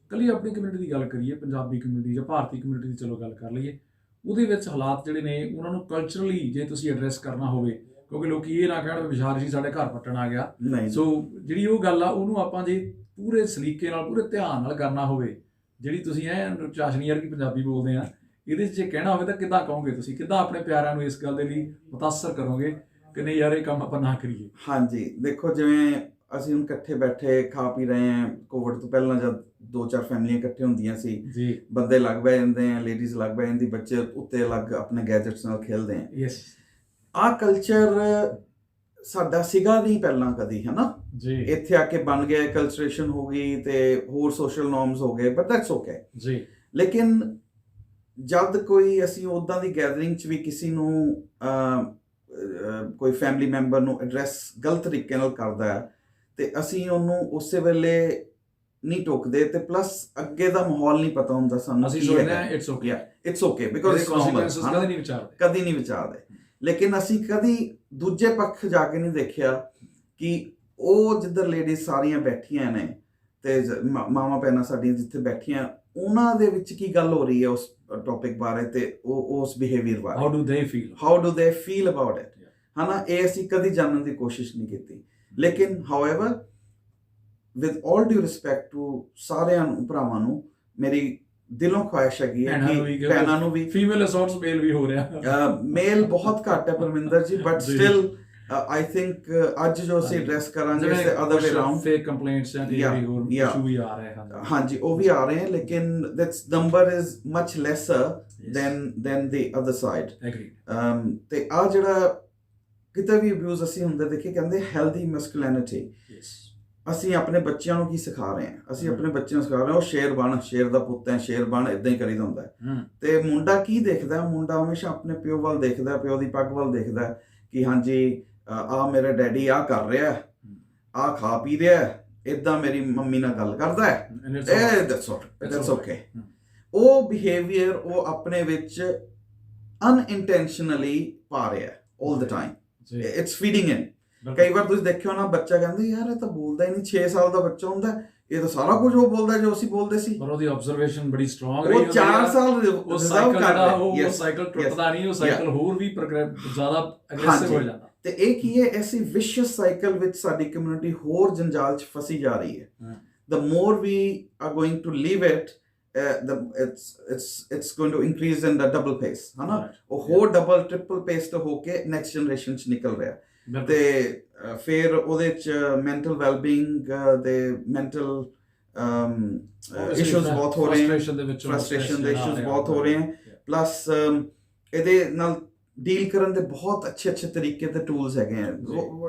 ਇਕੱਲੀ ਆਪਣੀ ਕਮਿਊਨਿਟੀ ਦੀ ਗੱਲ ਕਰੀਏ ਪੰਜਾਬੀ ਕਮਿਊਨਿਟੀ ਜਾਂ ਭਾਰਤੀ ਕਮਿਊਨਿਟੀ ਦੀ ਚਲੋ ਗੱਲ ਕਰ ਲਈਏ ਉਹਦੇ ਵਿੱਚ ਹਾਲਾਤ ਜਿਹੜੇ ਨੇ ਉਹਨਾਂ ਨੂੰ ਕਲਚਰਲੀ ਜੇ ਤੁਸੀਂ ਐਡਰੈਸ ਕਰਨਾ ਹੋਵੇ ਕਿਉਂਕਿ ਲੋਕੀ ਇਹ ਨਾ ਕਹਿਣ ਵਿਸ਼ਾਲ ਰਿਸ਼ੀ ਸਾਡੇ ਘਰ ਪੱਟਣ ਆ ਗਿਆ ਸੋ ਜਿਹੜੀ ਉਹ ਗੱਲ ਆ ਉਹਨੂੰ ਆਪਾਂ ਜੇ ਪੂਰੇ ਸਲੀਕੇ ਨਾਲ ਪੂਰੇ ਧਿਆਨ ਨਾਲ ਕਰਨਾ ਹੋਵੇ ਜਿਹੜੀ ਤੁਸੀਂ ਚਾਸ਼ਨੀ ਵਰਗੀ ਪੰਜਾਬੀ ਬੋਲਦੇ ਆ ਇਹਦੇ 'ਚ ਜੇ ਕਹਿਣਾ ਹੋਵੇ ਤਾਂ ਕਿੱਦਾਂ ਕਹੋਗੇ ਤੁਸੀਂ ਕਿੱਦਾਂ ਆਪਣੇ ਪਿਆਰਿਆਂ ਨੂੰ ਇਸ ਗੱਲ ਦੇ ਲਈ ਮੁਤਾਸਰ ਕਰੋਗੇ ਕਿ ਨਹੀਂ ਯਾਰ ਇਹ ਕੰਮ ਆਪਾਂ ਨਾ ਕਰੀਏ। ਹਾਂਜੀ ਦੇਖੋ ਜਿਵੇਂ ਅਸੀਂ ਹੁਣ ਇਕੱਠੇ ਬੈਠੇ ਖਾ ਪੀ ਰਹੇ ਹਾਂ ਕੋਵਿਡ ਤੋਂ ਪਹਿਲਾਂ ਜਦ 2-4 ਫੈਮਲੀਆਂ ਇਕੱਠੇ ਹੁੰਦੀਆਂ ਸੀ ਜੀ ਬੰਦੇ ਲੱਗ ਬਹਿ ਜਾਂਦੇ ਆ ਲੇਡੀਜ਼ ਲੱਗ ਬਹਿ ਜਾਂਦੀ ਬੱਚੇ ਉੱਤੇ ਅਲੱਗ ਆਪਣੇ ਗੈਜਟਸ ਨਾਲ ਖੇਲਦੇ ਆ। ਯੈਸ ਆਹ ਕਲਚਰ ਸਾਡਾ ਸੀਗਾ ਨਹੀਂ ਪਹਿਲਾਂ ਕਦੀ ਹੈ ਨਾ ਜੀ ਇੱਥੇ ਆ ਕੇ ਬਣ ਗਿਆ ਕਲਚਰੇਸ਼ਨ ਹੋ ਗਈ ਤੇ ਹੋਰ ਸੋਸ਼ਲ ਨੋਰਮਸ ਹੋ ਗਏ ਬਟ ਦੈਟਸ ਓਕੇ ਜੀ। ਲੇਕਿਨ ਜਦ ਕੋਈ ਅਸੀਂ ਉੱਦਾਂ ਦੀ ਗੈਦਰਿੰਗ 'ਚ ਵੀ ਕਿਸੇ ਨੂੰ ਕੋਈ ਫੈਮਿਲੀ ਮੈਂਬਰ ਨੂੰ ਐਡਰੈਸ ਗਲਤ ਤਰੀਕੇ ਨਾਲ ਕਰਦਾ ਹੈ ਤੇ ਅਸੀਂ ਉਹਨੂੰ ਉਸੇ ਵੇਲੇ ਨਹੀਂ ਟੋਕਦੇ ਤੇ ਪਲੱਸ ਅੱਗੇ ਦਾ ਮਾਹੌਲ ਨਹੀਂ ਪਤਾ ਹੁੰਦਾ ਸਾਨੂੰ ਅਸੀਂ ਕੀ ਸੋਚਦੇ ਹੈਗਾ। ਹਾਂ it's okay, it's okay because it's consequences normal, ਕਦੇ ਨਹੀਂ ਵਿਚਾਰਦੇ। ਕਦੀ ਨਹੀਂ ਵਿਚਾਰਦੇ। ਲੇਕਿਨ ਅਸੀਂ ਕਦੀ ਦੂਜੇ ਪੱਖ ਜਾ ਕੇ ਨਹੀਂ ਦੇਖਿਆ ਕਿ ਉਹ ਜਿੱਧਰ ਲੇਡੀਜ਼ ਸਾਰੀਆਂ ਬੈਠੀਆਂ ਨੇ ਤੇ ਮਾਵਾਂ ਭੈਣਾਂ ਸਾਡੀਆਂ ਜਿੱਥੇ ਬੈਠੀਆਂ ਉਹਨਾਂ ਦੇ ਵਿੱਚ ਕੀ ਗੱਲ ਹੋ ਰਹੀ ਹੈ ਉਸ ਟੌਪਿਕ ਬਾਰੇ ਤੇ ਉਹ ਉਸ ਬਿਹੇਵੀਅਰ ਬਾਰੇ, ਹਾਊ ਡੂ ਦੇ ਫੀਲ ਅਬਾਊਟ ਇਟ, ਹਨਾ। ਇਹ ਅਸੀਂ ਕਦੀ ਜਾਣਨ ਦੀ ਕੋਸ਼ਿਸ਼ ਨਹੀਂ ਕੀਤੀ। ਲੇਕਿਨ however with all due respect to ਸਾਰਿਆਂ ਨੂੰ ਭਰਾਵਾਂ ਨੂੰ ਮੇਰੀ ਦਿਲੋਂ ਖੁਆਇਸ਼ ਹੈਗੀ ਹੈ ਕਿ ਭੈਣਾਂ ਨੂੰ ਵੀ ਫੀਮੇਲ ਅਸੌਲਟਸ ਮੇਲ ਵੀ ਹੋ ਰਿਹਾ, ਮੇਲ ਬਹੁਤ ਘੱਟ ਹੈ Parminder ji, but still I think ਅੱਜ ਜੋ ਅਸੀਂ ਐਡਰੈਸ ਕਰਾਂਗੇ ਇਸ ਦੇ other way around fake complaints ਜਾਂ ਕੋਈ ਹੋਰ ਇਸ਼ੂ ਵੀ ਆ ਰਹੇ ਹਨ। ਹਾਂਜੀ ਉਹ ਵੀ ਆ ਰਹੇ ਹਨ, ਲੇਕਿਨ that's number is much lesser than the other side. ਤੇ ਆ ਜਿਹੜਾ ਕਿਤੇ ਵੀ ਅਬਿਊਜ਼ ਅਸੀਂ ਹੁੰਦੇ ਦੇਖੇ, ਕਹਿੰਦੇ ਹੈਲਦੀ ਮੈਸਕੁਲਿਨਿਟੀ। ਅਸੀਂ ਆਪਣੇ ਬੱਚਿਆਂ ਨੂੰ ਕੀ ਸਿਖਾ ਰਹੇ ਹਾਂ? ਅਸੀਂ ਆਪਣੇ ਬੱਚਿਆਂ ਨੂੰ ਸਿਖਾ ਰਹੇ ਹਾਂ ਉਹ ਸ਼ੇਰ ਬਣ, ਸ਼ੇਰ ਦਾ ਪੁੱਤ ਹੈ, ਸ਼ੇਰ ਬਣ, ਇਦਾਂ ਹੀ ਕਰੀਦਾ ਹੁੰਦਾ ਹੈ। ਤੇ ਮੁੰਡਾ ਕੀ ਦੇਖਦਾ? ਮੁੰਡਾ ਹਮੇਸ਼ਾ ਆਪਣੇ ਪਿਓ ਵੱਲ ਦੇਖਦਾ, ਪਿਓ ਦੀ ਪੱਗ ਵੱਲ ਦੇਖਦਾ ਕਿ ਹਾਂਜੀ ਆ ਮੇਰੇ ਡੈਡੀ ਆ ਕਰ ਰਿਹਾ, ਆ ਖਾ ਪੀ ਰਿਹਾ, ਇਦਾਂ ਮੇਰੀ ਮੰਮੀ ਨਾਲ ਗੱਲ ਕਰਦਾ ਹੈ, ਇਹ ਦੈਟਸ ਓਕੇ। ਉਹ ਬਿਹੇਵੀਅਰ ਉਹ ਆਪਣੇ ਵਿੱਚ ਅਨਇੰਟੈਂਸ਼ਨਲੀ ਪਾ ਰਿਹਾ ਆਲ ਦ ਟਾਈਮ, ਇਟਸ ਫੀਡਿੰਗ ਇਨ। ਕਈ ਵਾਰ ਤੁਸੀਂ ਦੇਖਿਓ ਨਾ, ਬੱਚਾ ਕਹਿੰਦੇ ਯਾਰ ਇਹ ਤਾਂ ਬੋਲਦਾ ਹੀ ਨਹੀਂ, 6 ਸਾਲ ਦਾ ਬੱਚਾ ਹੁੰਦਾ, ਇਹ ਤਾਂ ਸਾਰਾ ਕੁਝ ਉਹ ਬੋਲਦਾ ਜੋ ਅਸੀਂ ਬੋਲਦੇ ਸੀ। ਪਰ ਉਹਦੀ ਆਬਜ਼ਰਵੇਸ਼ਨ ਬੜੀ ਸਟਰੋਂਗ ਰਹੀ। ਉਹ 4 ਸਾਲ ਉਹ ਸਾਈਕਲ ਜਿਹੜਾ ਉਹ ਸਾਈਕਲ ਟੁੱਟਦਾ ਨਹੀਂ, ਉਹ ਸਾਈਕਲ ਹੋਰ ਵੀ ਜ਼ਿਆਦਾ ਐਗਰੈਸਿਵ ਹੋ ਜਾਂਦਾ। ਤੇ ਇਹ ਕੀ ਹੈ? ਐਸੀ ਵਿਸ਼ੀਅਸ ਸਾਈਕਲ ਵਿੱਚ ਸਾਡੀ ਕਮਿਊਨਿਟੀ ਹੋਰ ਜੰਜਾਲ 'ਚ ਫਸੀ ਜਾ ਰਹੀ ਹੈ। the more we are going to leave it, it's going to increase in the double pace, है ना? ਉਹ ਹੋਰ ਡਬਲ ਟ੍ਰਿਪਲ ਪੇਸ ਤੇ ਹੋ ਕੇ ਨੈਕਸਟ ਜਨਰੇਸ਼ਨ 'ਚ ਨਿਕਲ ਰਿਹਾ। ਤੇ ਫਿਰ ਉਹਦੇ 'ਚ ਮੈਂਟਲ ਵੈਲਬੀਇੰਗ ਦੇ ਮੈਂਟਲ ਇਸ਼ੂਜ਼ ਬਹੁਤ ਹੋ ਰਹੇ ਹਨ, ਫਰਸਟ੍ਰੇਸ਼ਨ ਦੇ ਇਸ਼ੂਜ਼ ਬਹੁਤ ਹੋ ਰਹੇ ਹਨ। ਪਲੱਸ ਇਹਦੇ ਨਾਲ ਡੀਲ ਕਰਨ ਦੇ ਬਹੁਤ ਅੱਛੇ ਤਰੀਕੇ ਤੇ ਟੂਲਸ ਹੈਗੇ ਆ।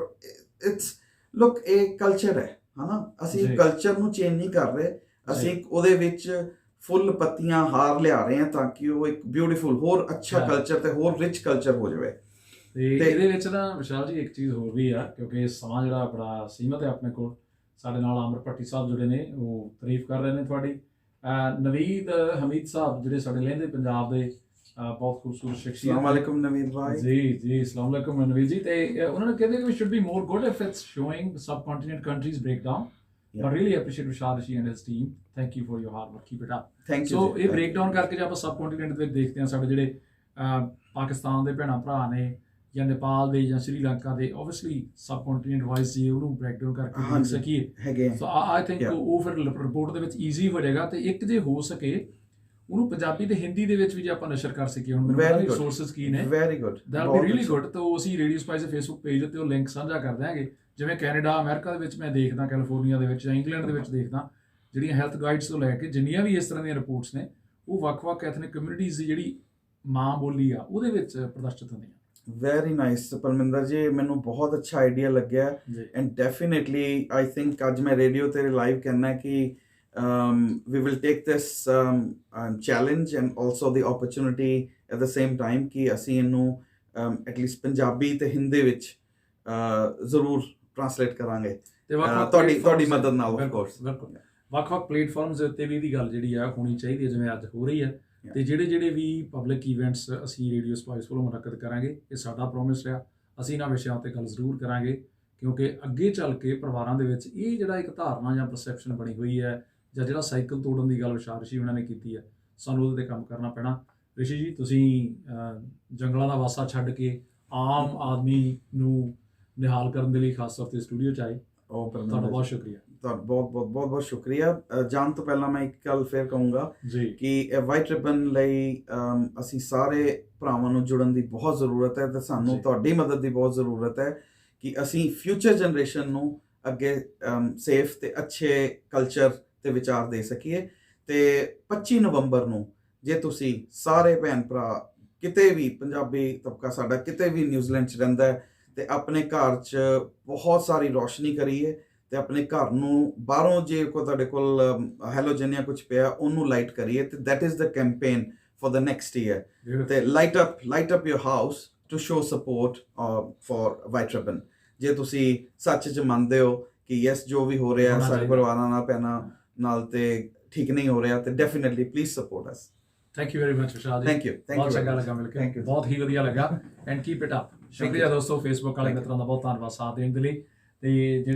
ਇਟਸ ਲੁੱਕ ਇਹ ਕਲਚਰ ਹੈ, ਹਨਾ। ਅਸੀਂ ਕਲਚਰ ਨੂੰ ਚੇਂਜ ਨਹੀਂ ਕਰ ਰਹੇ, ਅਸੀਂ ਉਹਦੇ ਵਿੱਚ ਫੁੱਲ ਪੱਤੀਆਂ ਹਾਰ ਲਿਆ ਰਹੇ ਹਾਂ ਤਾਂ ਕਿ ਉਹ ਇੱਕ ਬਿਊਟੀਫੁਲ ਹੋਰ ਅੱਛਾ ਕਲਚਰ ਤੇ ਹੋਰ ਰਿਚ ਕਲਚਰ ਹੋ ਜਾਵੇ। ਤੇ ਇਹਦੇ ਵਿੱਚ ਨਾ ਵਿਸ਼ਾਲ ਜੀ ਇੱਕ ਚੀਜ਼ ਹੋਰ ਵੀ ਆ, ਕਿਉਂਕਿ ਸਮਾਂ ਜਿਹੜਾ ਬੜਾ ਸੀਮਤ ਹੈ ਆਪਣੇ ਕੋਲ। ਸਾਡੇ ਨਾਲ ਆਮਰ ਭੱਟੀ ਸਾਹਿਬ ਜੁੜੇ ਨੇ, ਉਹ ਤਾਰੀਫ ਕਰ ਰਹੇ ਨੇ ਤੁਹਾਡੀ। ਨਵੀਦ ਹਮੀਦ ਸਾਹਿਬ ਜਿਹੜੇ ਸਾਡੇ ਲਹਿੰਦੇ ਪੰਜਾਬ ਦੇ ਬਹੁਤ ਖੂਬਸੂਰਤ ਸ਼ਖਸੀਅਤ। अस्सलाम वालेकुम नवीद भाई। जी अस्सलाम वालेकुम नवीद जी। ਤੇ ਉਹਨਾਂ ਨੇ ਕਹਿੰਦੇ ਕਿ we should be more good if it's showing subcontinent countries breakdown, but really appreciate Rashad Rishi and his team. Thank you for your hard work, keep it up. Thank you। So ਇਹ ਬ੍ਰੇਕਡਾਊਨ ਕਰਕੇ ਜੇ ਆਪਾਂ ਸਬਕੰਟੀਨੈਂਟ ਦੇ ਵਿੱਚ ਦੇਖਦੇ ਹਾਂ, ਸਾਡੇ ਜਿਹੜੇ ਪਾਕਿਸਤਾਨ ਦੇ ਭੈਣਾਂ ਭਰਾ ਨੇ ਜਾਂ ਨੇਪਾਲ ਦੇ ਜਾਂ ਸ਼੍ਰੀਲੰਕਾ ਦੇ, ਓਬਵੀਅਸਲੀ ਸਬਕੰਟੀਨੈਂਟ ਵਾਈਜ਼ ਜੇ ਉਹਨੂੰ ਬ੍ਰੇਕਡਾਊਨ ਕਰਕੇ ਦੇਖ ਸਕੀਏ ਹੈਗੇ, ਸੋ ਆਈ ਥਿੰਕ ਉਹ ਫਿਰ ਰਿਪੋਰਟ ਦੇ ਵਿੱਚ ਈਜ਼ੀ ਹੋ ਜਾਏਗਾ। ਤੇ ਇੱਕ ਜੇ ਹੋ ਸਕੇ ਉਹਨੂੰ ਪੰਜਾਬੀ ਤੇ ਹਿੰਦੀ ਦੇ ਵਿੱਚ ਵੀ ਜੇ ਆਪਾਂ ਨਸ਼ਰ ਕਰ ਸਕੀਏ, ਹੁਣ ਮੈਨੂੰ ਪਤਾ ਨਹੀਂ ਰਿਸੋਰਸਸ ਕੀ ਨੇ, very good, that will be really good. ਤਾਂ ਅਸੀਂ ਰੇਡੀਓ ਸਪਾਈਸ ਦੇ ਫੇਸਬੁੱਕ ਪੇਜ ਉੱਤੇ ਉਹ ਲਿੰਕ ਸਾਂਝਾ ਕਰ ਦਿਆਂਗੇ। ਜਿਵੇਂ ਕੈਨੇਡਾ, ਅਮਰੀਕਾ ਦੇ ਵਿੱਚ ਮੈਂ ਦੇਖਦਾ, ਕੈਲੀਫੋਰਨੀਆ ਦੇ ਵਿੱਚ ਜਾਂ ਇੰਗਲੈਂਡ ਦੇ ਵਿੱਚ ਦੇਖਦਾ, ਜਿਹੜੀਆਂ ਹੈਲਥ ਗਾਈਡਸ ਤੋਂ ਲੈ ਕੇ ਜਿੰਨੀਆਂ ਵੀ ਇਸ ਤਰ੍ਹਾਂ ਦੀਆਂ ਰਿਪੋਰਟਸ ਨੇ, ਉਹ ਵੱਖ-ਵੱਖ ਐਥਨਿਕ ਕਮਿਊਨਿਟੀਜ਼ ਦੀ ਜਿਹੜੀ ਮਾਂ ਬੋਲੀ ਆ ਉਹਦੇ ਵਿੱਚ ਪ੍ਰਦਰਸ਼ਿਤ ਹੁੰਦੀਆਂ। ਵੈਰੀ ਨਾਈਸ ਪਰਮਿੰਦਰ ਜੀ, ਮੈਨੂੰ ਬਹੁਤ ਅੱਛਾ ਆਈਡੀਆ ਲੱਗਿਆ। ਐਂਡ ਡੈਫੀਨੇਟਲੀ ਆਈ ਥਿੰਕ ਅੱਜ ਮੈਂ ਰੇਡੀਓ ਤੇ ਲਾਈਵ ਕਹਿਣਾ ਕਿ we will take this challenge and also the opportunity at the same time ਕਿ ਅਸੀਂ ਇਹਨੂੰ at least ਪੰਜਾਬੀ ਤੇ ਹਿੰਦੀ ਵਿੱਚ ਜ਼ਰੂਰ ਟ੍ਰਾਂਸਲੇਟ ਕਰਾਂਗੇ ਤੁਹਾਡੀ ਮਦਦ ਨਾਲ। ਆਫ ਕੋਰਸ ਵੱਖ-ਵੱਖ ਪਲੇਟਫਾਰਮਸ ਦੇ ਉੱਤੇ ਵੀ ਇਹਦੀ ਗੱਲ ਜਿਹੜੀ ਆ ਹੋਣੀ ਚਾਹੀਦੀ ਹੈ, ਜਿਵੇਂ ਅੱਜ ਹੋ ਰਹੀ ਹੈ। ਤੇ ਜਿਹੜੇ ਵੀ ਪਬਲਿਕ ਇਵੈਂਟਸ ਅਸੀਂ ਰੇਡੀਓ ਸਪਾਈਸ ਵੱਲੋਂ ਮੁਨੱਕਦ ਕਰਾਂਗੇ, ਇਹ ਸਾਡਾ ਪ੍ਰੋਮਿਸ ਰਿਹਾ, ਅਸੀਂ ਇਹਨਾਂ ਵਿਸ਼ਿਆਂ 'ਤੇ ਗੱਲ ਜ਼ਰੂਰ ਕਰਾਂਗੇ, ਕਿਉਂਕਿ ਅੱਗੇ ਚੱਲ ਕੇ ਪਰਿਵਾਰਾਂ ਦੇ ਵਿੱਚ ਇਹ ਜਿਹੜਾ ਇੱਕ ਧਾਰਨਾ ਜਾਂ ਪਰਸੈਪਸ਼ਨ ਬਣੀ ਹੋਈ ਹੈ, ਜਾਂ ਜਿਹੜਾ ਸਾਈਕਲ ਤੋੜਨ ਦੀ ਗੱਲ ਵਿਸ਼ਾਲ ਰਿਸ਼ੀ ਉਹਨਾਂ ਨੇ ਕੀਤੀ ਹੈ, ਸਾਨੂੰ ਉਹਦੇ 'ਤੇ ਕੰਮ ਕਰਨਾ ਪੈਣਾ। ਰਿਸ਼ੀ ਜੀ, ਤੁਸੀਂ ਜੰਗਲਾਂ ਦਾ ਵਾਸਾ ਛੱਡ ਕੇ ਆਮ ਆਦਮੀ ਨੂੰ ਨਿਹਾਲ ਕਰਨ ਦੇ ਲਈ ਖਾਸ ਤੌਰ 'ਤੇ ਸਟੂਡੀਓ 'ਚ ਆਏ, ਤੁਹਾਡਾ ਬਹੁਤ ਸ਼ੁਕਰੀਆ। ਤੁਹਾਡਾ ਬਹੁਤ ਸ਼ੁਕਰੀਆ। ਜਾਣ ਤੋਂ ਪਹਿਲਾਂ ਮੈਂ ਇੱਕ ਗੱਲ ਫੇਰ ਕਹੂੰਗਾ ਕਿ ਵਾਈਟ ਰਿਬਨ ਲਈ ਅਸੀਂ ਸਾਰੇ ਭਰਾਵਾਂ ਨੂੰ ਜੁੜਨ ਦੀ ਬਹੁਤ ਜ਼ਰੂਰਤ ਹੈ ਤੇ ਸਾਨੂੰ ਤੁਹਾਡੀ ਮਦਦ ਦੀ ਬਹੁਤ ਜ਼ਰੂਰਤ ਹੈ ਕਿ ਅਸੀਂ ਫਿਊਚਰ ਜਨਰੇਸ਼ਨ ਨੂੰ ਅੱਗੇ ਸੇਫ ਤੇ ਅੱਛੇ ਕਲਚਰ ਤੇ ਵਿਚਾਰ ਦੇ ਸਕੀਏ। ਤੇ 25 ਨਵੰਬਰ ਨੂੰ ਜੇ ਤੁਸੀਂ ਸਾਰੇ ਭੈਣ ਭਰਾ ਕਿਤੇ ਵੀ, ਪੰਜਾਬੀ ਤਬਕਾ ਸਾਡਾ ਕਿਤੇ ਵੀ ਨਿਊਜ਼ੀਲੈਂਡ 'ਚ ਰਹਿੰਦਾ ਹੈ, ਤੇ ਆਪਣੇ ਘਰ 'ਚ ਬਹੁਤ ਸਾਰੀ ਰੋਸ਼ਨੀ ਕਰੀਏ ਤੇ ਆਪਣੇ ਘਰ ਨੂੰ ਬਾਹਰੋਂ ਜੇ ਕੋਈ ਤੁਹਾਡੇ ਕੋਲ ਹੈਲੋਜਨ ਜਾਂ ਕੁਝ ਪਿਆ ਉਹਨੂੰ ਲਾਈਟ ਕਰੀਏ। ਤੇ that is the campaign for the next year. ਤੇ light up your house to show support for White Ribbon. ਜੇ ਤੁਸੀਂ ਸੱਚ 'ਚ ਮੰਨਦੇ ਹੋ ਕਿ ਯੈਸ ਜੋ ਵੀ ਹੋ ਰਿਹਾ ਹੋਣਾ ਸਾਡੇ ਚਾਹੀਦਾ। ਪਰਿਵਾਰਾਂ ਨਾਲ ਭੈਣਾਂ ਨਾਲ ਤੇ ਠੀਕ ਨਹੀਂ ਹੋ ਰਿਹਾ ਤੇ definitely please support us. Thank you very much Vishal ji, thank you ਬਹੁਤ ਚੰਗਾ ਲੱਗਾ ਮਿਲ Thank ਕੇ, you. ਬਹੁਤ ਹੀ ਵਧੀਆ ਲੱਗਾ ਐਂਡ ਕੀਪ ਇਟ ਅਪ। ਸ਼ੁਕਰੀਆ ਦੋਸਤੋ, ਫੇਸਬੁੱਕ ਵਾਲੇ Thank you. ਮਿੱਤਰਾਂ ਦਾ ਬਹੁਤ ਧੰਨਵਾਦ ਸਾਥ ਦੇਣ ਦੇ ਲਈ। ਤੇ ਜਿਹੜੀ